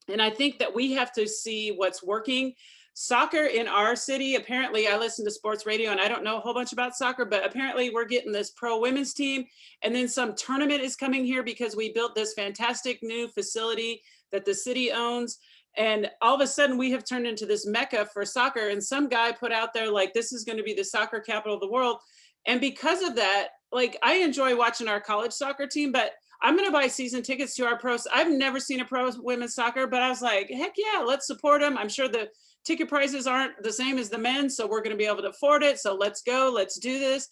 And I think that we have to see what's working. Soccer in our city, apparently, I listen to sports radio and I don't know a whole bunch about soccer, but apparently we're getting this pro women's team. And then some tournament is coming here because we built this fantastic new facility that the city owns. And all of a sudden we have turned into this mecca for soccer. And some guy put out there, like, this is going to be the soccer capital of the world. And because of that, like, I enjoy watching our college soccer team, but I'm going to buy season tickets to our pros. I've never seen a pro women's soccer, but I was like, heck yeah, let's support them. I'm sure the ticket prices aren't the same as the men, so we're going to be able to afford it. So let's go, let's do this.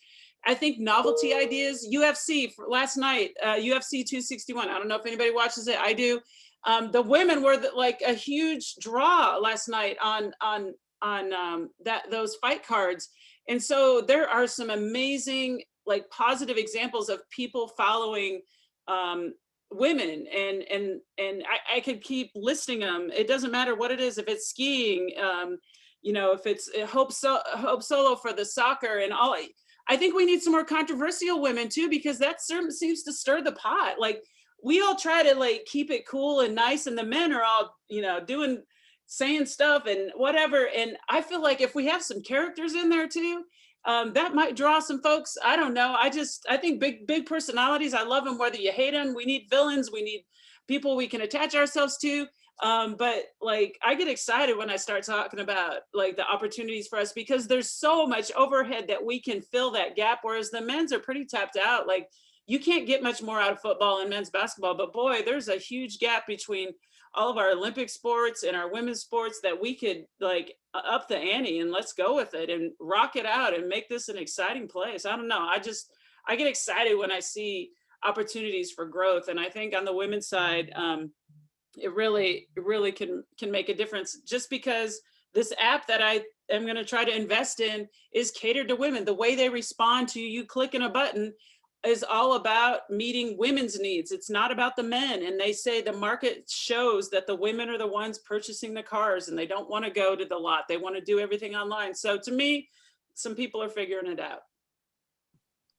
I think novelty ideas, UFC for last night, UFC 261. I don't know if anybody watches it. I do. The women were like a huge draw last night on those fight cards. And so there are some amazing, like, positive examples of people following women, and I could keep listing them. It doesn't matter what it is, if it's skiing, if it's Hope Solo for the soccer and all. I think we need some more controversial women too, because that certainly seems to stir the pot. Like, we all try to, like, keep it cool and nice, and the men are all, saying stuff and whatever. And I feel like if we have some characters in there too, that might draw some folks. I don't know. I think big personalities. I love them, whether you hate them. We need villains. We need people we can attach ourselves to. But, like, I get excited when I start talking about, like, the opportunities for us, because there's so much overhead that we can fill that gap. Whereas the men's are pretty tapped out. Like, you can't get much more out of football and men's basketball, but boy, there's a huge gap between all of our Olympic sports and our women's sports that we could, like, up the ante and let's go with it and rock it out and make this an exciting place. I don't know. I get excited when I see opportunities for growth. And I think on the women's side, it really can make a difference, just because this app that I am going to try to invest in is catered to women. The way they respond to you clicking a button is all about meeting women's needs. It's not about the men. And they say the market shows that the women are the ones purchasing the cars, and they don't want to go to the lot. They want to do everything online. So to me, some people are figuring it out.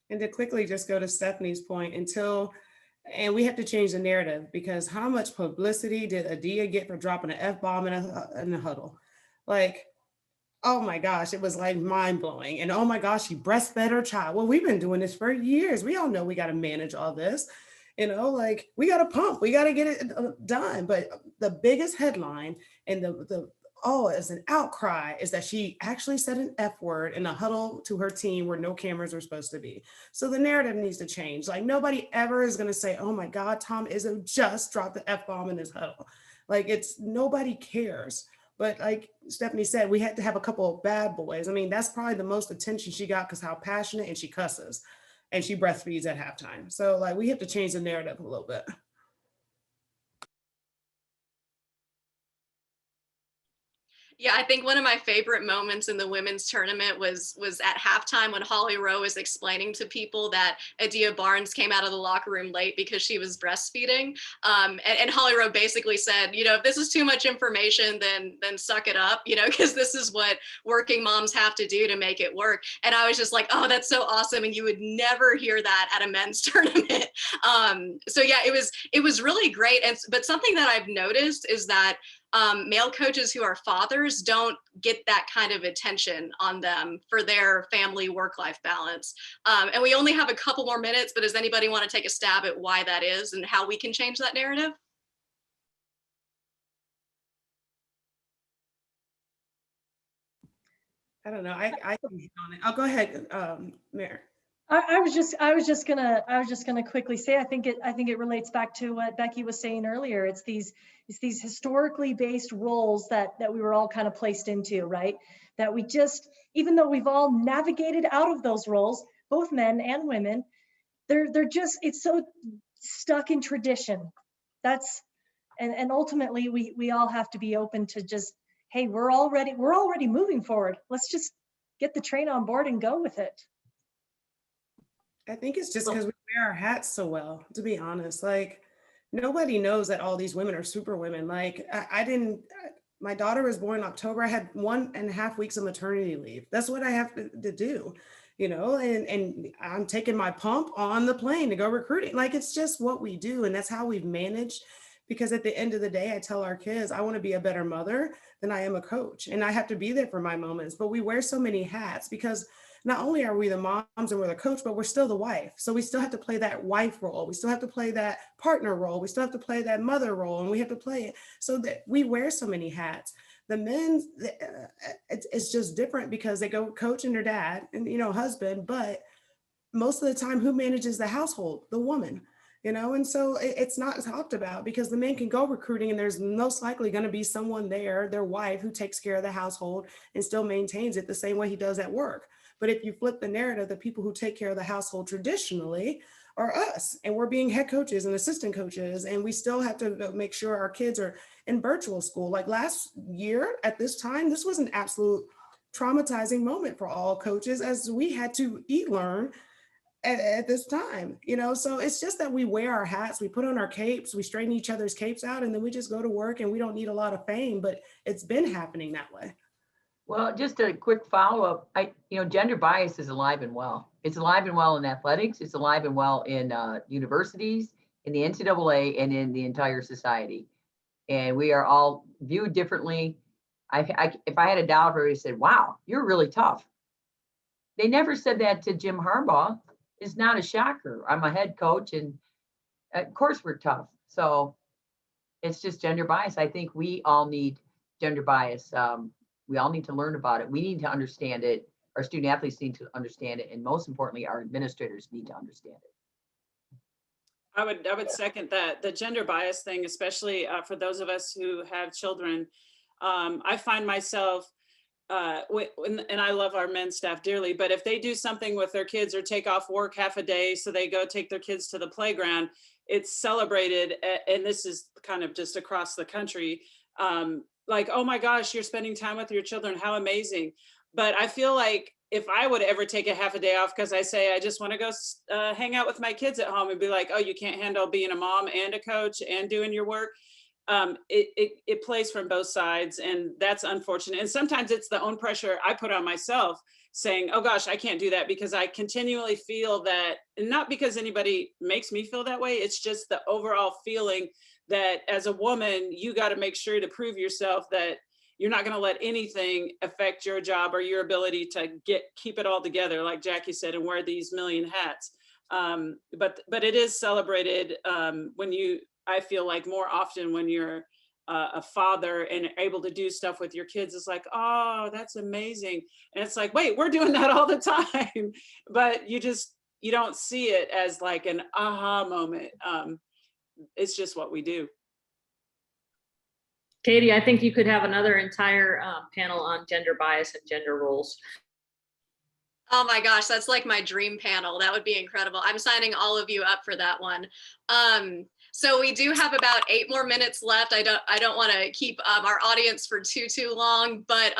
And to quickly just go to Stephanie's point, and we have to change the narrative, because how much publicity did Adia get for dropping an F-bomb in a huddle? Like, oh my gosh, it was like mind blowing. And oh my gosh, she breastfed her child. Well, we've been doing this for years. We all know we got to manage all this, like, we got to pump, we got to get it done. But the biggest headline and as an outcry is that she actually said an F word in a huddle to her team where no cameras were supposed to be. So the narrative needs to change. Like, nobody ever is going to say, oh my God, Tom Izzo just dropped the F-bomb in his huddle. Like, nobody cares. But like Stephanie said, we had to have a couple of bad boys. I mean, that's probably the most attention she got, because how passionate, and she cusses and she breastfeeds at halftime. So, like, we have to change the narrative a little bit. Yeah, I think one of my favorite moments in the women's tournament was at halftime when Holly Rowe was explaining to people that Adia Barnes came out of the locker room late because she was breastfeeding. And Holly Rowe basically said, you know, if this is too much information, then suck it up, you know, because this is what working moms have to do to make it work. And I was just like, oh, that's so awesome. And you would never hear that at a men's tournament. So yeah, it was really great. But something that I've noticed is that male coaches who are fathers don't get that kind of attention on them for their family work-life balance. And we only have a couple more minutes, but does anybody want to take a stab at why that is and how we can change that narrative? I don't know. I can hit on it. I'll go ahead, Mayor. I was just gonna quickly say, I think it relates back to what Becky was saying earlier. It's these historically based roles that we were all kind of placed into, right? That we just, even though we've all navigated out of those roles, both men and women, they're just, it's so stuck in tradition. And ultimately we all have to be open to just, hey, we're already moving forward. Let's just get the train on board and go with it. I think it's just because we wear our hats so well, to be honest. Like, nobody knows that all these women are super women. Like, my daughter was born in October. I had 1.5 weeks of maternity leave. That's what I have to do, you know, and I'm taking my pump on the plane to go recruiting. Like, it's just what we do. And that's how we've managed. Because at the end of the day, I tell our kids, I want to be a better mother than I am a coach. And I have to be there for my moments. But we wear so many hats because not only are we the moms and we're the coach, but we're still the wife. So we still have to play that wife role. We still have to play that partner role. We still have to play that mother role, and we have to play it. So that we wear so many hats. The men, it's just different because they go coaching their dad and, you know, husband, but most of the time, who manages the household? The woman. You know, and so it's not talked about because the men can go recruiting and there's most likely going to be someone there, their wife, who takes care of the household and still maintains it the same way he does at work. But if you flip the narrative, the people who take care of the household traditionally are us, and we're being head coaches and assistant coaches, and we still have to make sure our kids are in virtual school. Like last year at this time, this was an absolute traumatizing moment for all coaches as we had to learn at this time, you know. So it's just that we wear our hats, we put on our capes, we straighten each other's capes out, and then we just go to work, and we don't need a lot of fame, but it's been happening that way. Well, just a quick follow-up. Gender bias is alive and well. It's alive and well in athletics. It's alive and well in universities, in the NCAA, and in the entire society. And we are all viewed differently. If I had a doubt, I would have said, wow, you're really tough. They never said that to Jim Harbaugh. It's not a shocker. I'm a head coach, and of course we're tough. So it's just gender bias. I think we all need gender bias. We all need to learn about it. We need to understand it. Our student athletes need to understand it. And most importantly, our administrators need to understand it. I would second that. The gender bias thing, especially for those of us who have children, I find myself, and I love our men's staff dearly, but if they do something with their kids or take off work half a day so they go take their kids to the playground, it's celebrated. And this is kind of just across the country. Like, oh my gosh, you're spending time with your children, how amazing. But I feel like if I would ever take a half a day off because I say I just want to go hang out with my kids at home and be like, oh, you can't handle being a mom and a coach and doing your work. It plays from both sides, and that's unfortunate. And sometimes it's the own pressure I put on myself saying, oh gosh, I can't do that, because I continually feel that, and not because anybody makes me feel that way, it's just the overall feeling that as a woman, you got to make sure to prove yourself that you're not going to let anything affect your job or your ability to keep it all together, like Jackie said, and wear these million hats. But it is celebrated I feel like more often when you're a father and able to do stuff with your kids. It's like, oh, that's amazing. And it's like, wait, we're doing that all the time. But you don't see it as like an aha moment. It's just what we do. Katie, I think you could have another entire panel on gender bias and gender roles. Oh my gosh, that's like my dream panel. That would be incredible. I'm signing all of you up for that one. So we do have about 8 more minutes left. I don't want to keep our audience for too long, but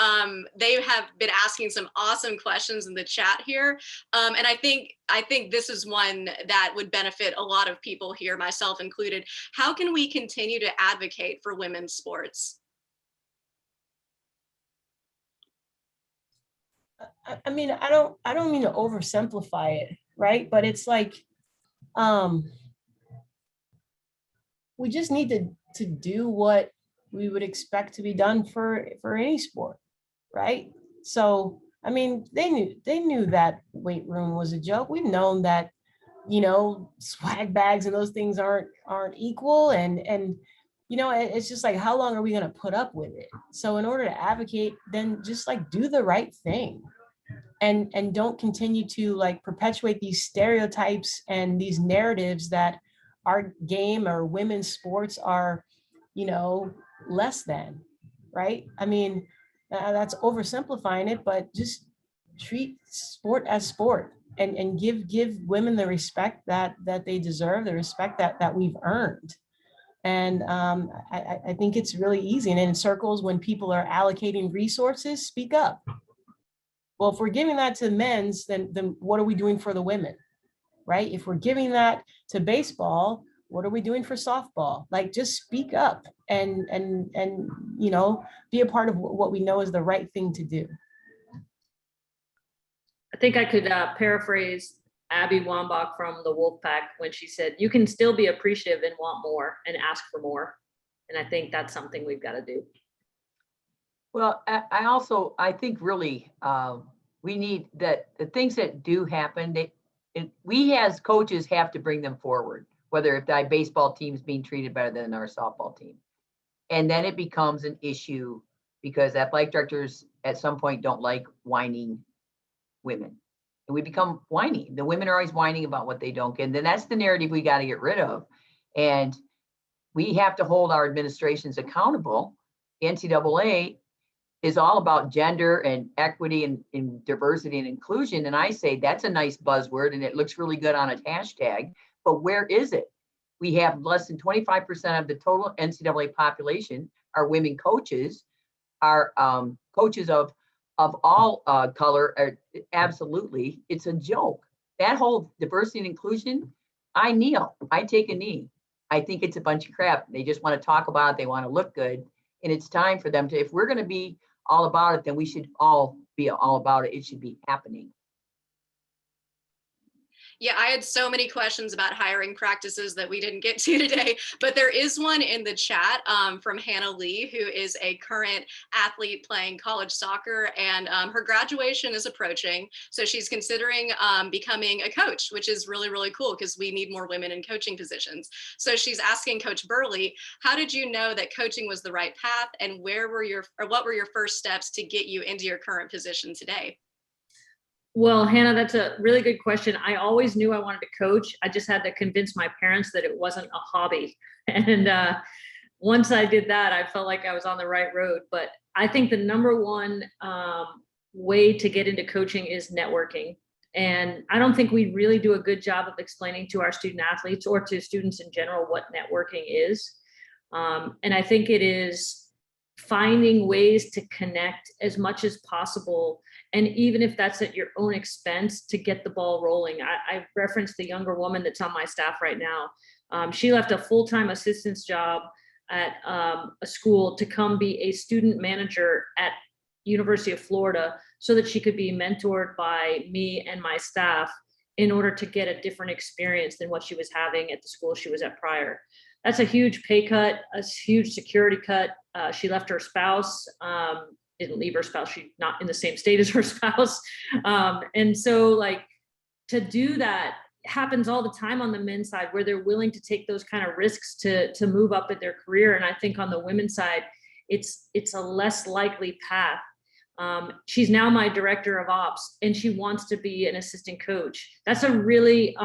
they have been asking some awesome questions in the chat here. And I think this is one that would benefit a lot of people here, myself included. How can we continue to advocate for women's sports? I mean, I don't mean to oversimplify it, right? But it's like, we just need to do what we would expect to be done for any sport, right? So, I mean, they knew that weight room was a joke. We've known that, you know, swag bags and those things aren't equal, and you know, it's just like, how long are we going to put up with it? So in order to advocate, then just like do the right thing, and don't continue to like perpetuate these stereotypes and these narratives that our game or women's sports are, you know, less than, right? I mean, that's oversimplifying it, but just treat sport as sport, and give women the respect that they deserve, the respect that we've earned. And I think it's really easy. And in circles, when people are allocating resources, speak up. Well, if we're giving that to men's, then what are we doing for the women, right? If we're giving that to baseball, what are we doing for softball? Like, just speak up and you know, be a part of what we know is the right thing to do. I think I could paraphrase Abby Wambach from the Wolfpack when she said, you can still be appreciative and want more and ask for more. And I think that's something we've got to do. Well, I think really we need that the things that do happen, we as coaches have to bring them forward, whether if that baseball team is being treated better than our softball team. And then it becomes an issue because athletic directors at some point don't like whining women. And we become whiny. The women are always whining about what they don't get. And then that's the narrative we got to get rid of. And we have to hold our administrations accountable. The NCAA is all about gender and equity and diversity and inclusion. And I say that's a nice buzzword and it looks really good on a hashtag, but where is it? We have less than 25% of the total NCAA population are women coaches, are coaches of all color. Absolutely, it's a joke. That whole diversity and inclusion, I kneel, I take a knee. I think it's a bunch of crap. They just want to talk about it. They want to look good. And it's time for them to, if we're going to be all about it, then we should all be all about it. It should be happening. Yeah, I had so many questions about hiring practices that we didn't get to today, but there is one in the chat from Hannah Lee, who is a current athlete playing college soccer, and her graduation is approaching. So she's considering becoming a coach, which is really, really cool because we need more women in coaching positions. So she's asking Coach Burleigh, how did you know that coaching was the right path, and what were your first steps to get you into your current position today? Well, Hannah, that's a really good question. I always knew I wanted to coach. I just had to convince my parents that it wasn't a hobby. And once I did that, I felt like I was on the right road. But I think the number one way to get into coaching is networking. And I don't think we really do a good job of explaining to our student athletes or to students in general what networking is. And I think it is finding ways to connect as much as possible. And even if that's at your own expense, to get the ball rolling. I referenced the younger woman that's on my staff right now. She left a full-time assistant's job at a school to come be a student manager at University of Florida so that she could be mentored by me and my staff in order to get a different experience than what she was having at the school she was at prior. That's a huge pay cut, a huge security cut. She left her spouse, didn't leave her spouse. She's not in the same state as her spouse. And so like to do that happens all the time on the men's side where they're willing to take those kind of risks to move up in their career. And I think on the women's side, it's a less likely path. She's now my director of ops and she wants to be an assistant coach. That's a really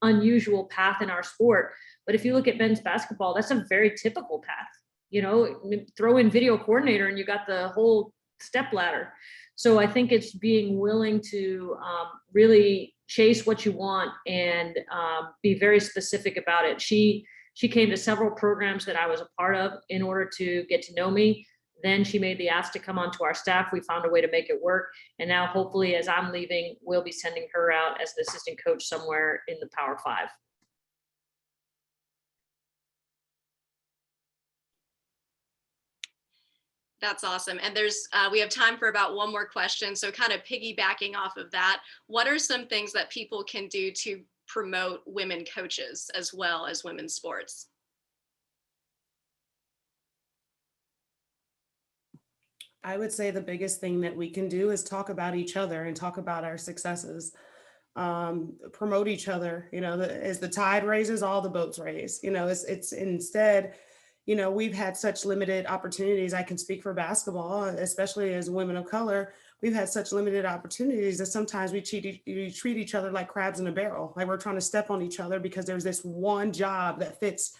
unusual path in our sport. But if you look at men's basketball, that's a very typical path. You know, throw in video coordinator and you got the whole step ladder. So I think it's being willing to really chase what you want and be very specific about it. She She came to several programs that I was a part of in order to get to know me. Then she made the ask to come onto our staff. We found a way to make it work. And now hopefully as I'm leaving, we'll be sending her out as the assistant coach somewhere in the Power 5. That's awesome. And we have time for about one more question. So kind of piggybacking off of that, what are some things that people can do to promote women coaches as well as women's sports? I would say the biggest thing that we can do is talk about each other and talk about our successes. Promote each other. As the tide raises, all the boats raise. It's instead, we've had such limited opportunities. I can speak for basketball, especially as women of color. We've had such limited opportunities that sometimes we treat each other like crabs in a barrel. Like we're trying to step on each other because there's this one job that fits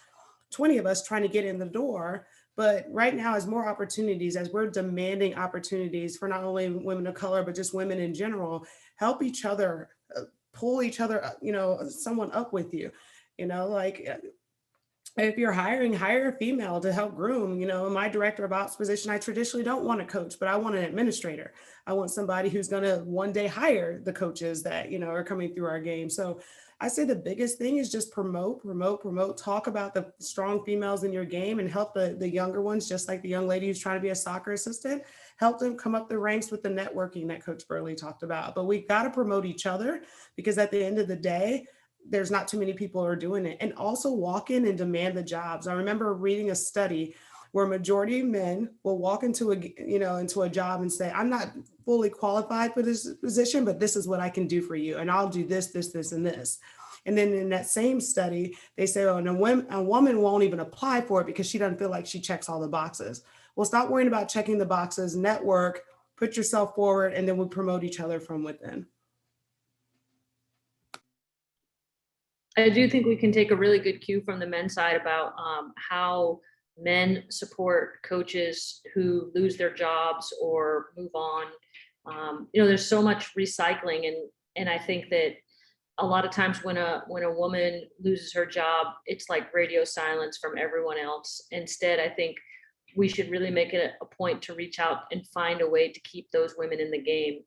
20 of us trying to get in the door. But right now, as more opportunities, as we're demanding opportunities for not only women of color, but just women in general, help each other, pull each other, someone up with you, like if you're hiring, hire a female to help groom. In my director of ops position, I traditionally don't want a coach, but I want an administrator. I want somebody who's going to one day hire the coaches that, are coming through our game. So I say the biggest thing is just promote, talk about the strong females in your game and help the younger ones, just like the young lady who's trying to be a soccer assistant, help them come up the ranks with the networking that Coach Burleigh talked about. But we've got to promote each other because at the end of the day, there's not too many people who are doing it. And also walk in and demand the jobs. I remember reading a study where a majority of men will walk into a job and say, I'm not fully qualified for this position, but this is what I can do for you. And I'll do this, this, and this. And then in that same study, they say, oh, and a woman won't even apply for it because she doesn't feel like she checks all the boxes. Well, stop worrying about checking the boxes, network, put yourself forward, and then we promote each other from within. I do think we can take a really good cue from the men's side about how men support coaches who lose their jobs or move on. There's so much recycling, and I think that a lot of times when a woman loses her job, it's like radio silence from everyone else. Instead, I think we should really make it a point to reach out and find a way to keep those women in the game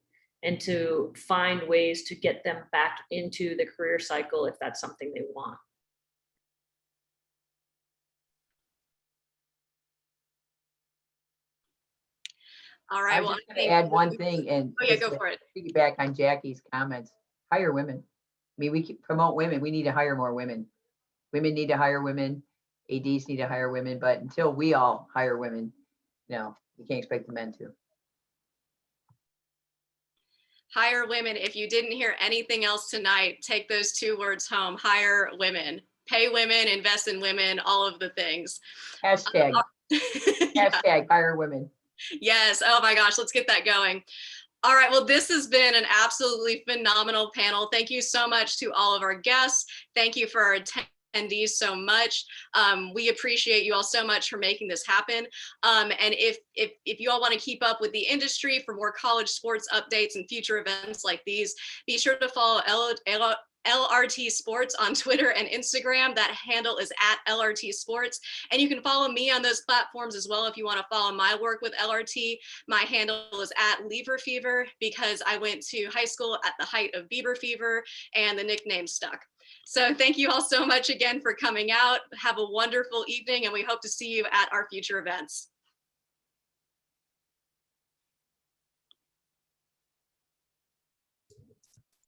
and to find ways to get them back into the career cycle if that's something they want. All right. I was just going to add one thing, and go for it. Piggyback on Jackie's comments. Hire women. I mean, we can promote women. We need to hire more women. Women need to hire women. ADs need to hire women. But until we all hire women, no, you can't expect the men to. Hire women. If you didn't hear anything else tonight, take those 2 words home. Hire women. Pay women, invest in women, all of the things. Hashtag. Hashtag hire women. Yes. Oh my gosh, let's get that going. All right. Well, this has been an absolutely phenomenal panel. Thank you so much to all of our guests. Thank you for our attendees so much. We appreciate you all so much for making this happen. And if you all want to keep up with the industry for more college sports updates and future events like these, be sure to follow LRT Sports on Twitter and Instagram. That handle is at LRT Sports. And you can follow me on those platforms as well if you want to follow my work with LRT. My handle is at Lever Fever because I went to high school at the height of Bieber fever and the nickname stuck. So thank you all so much again for coming out. Have a wonderful evening and we hope to see you at our future events.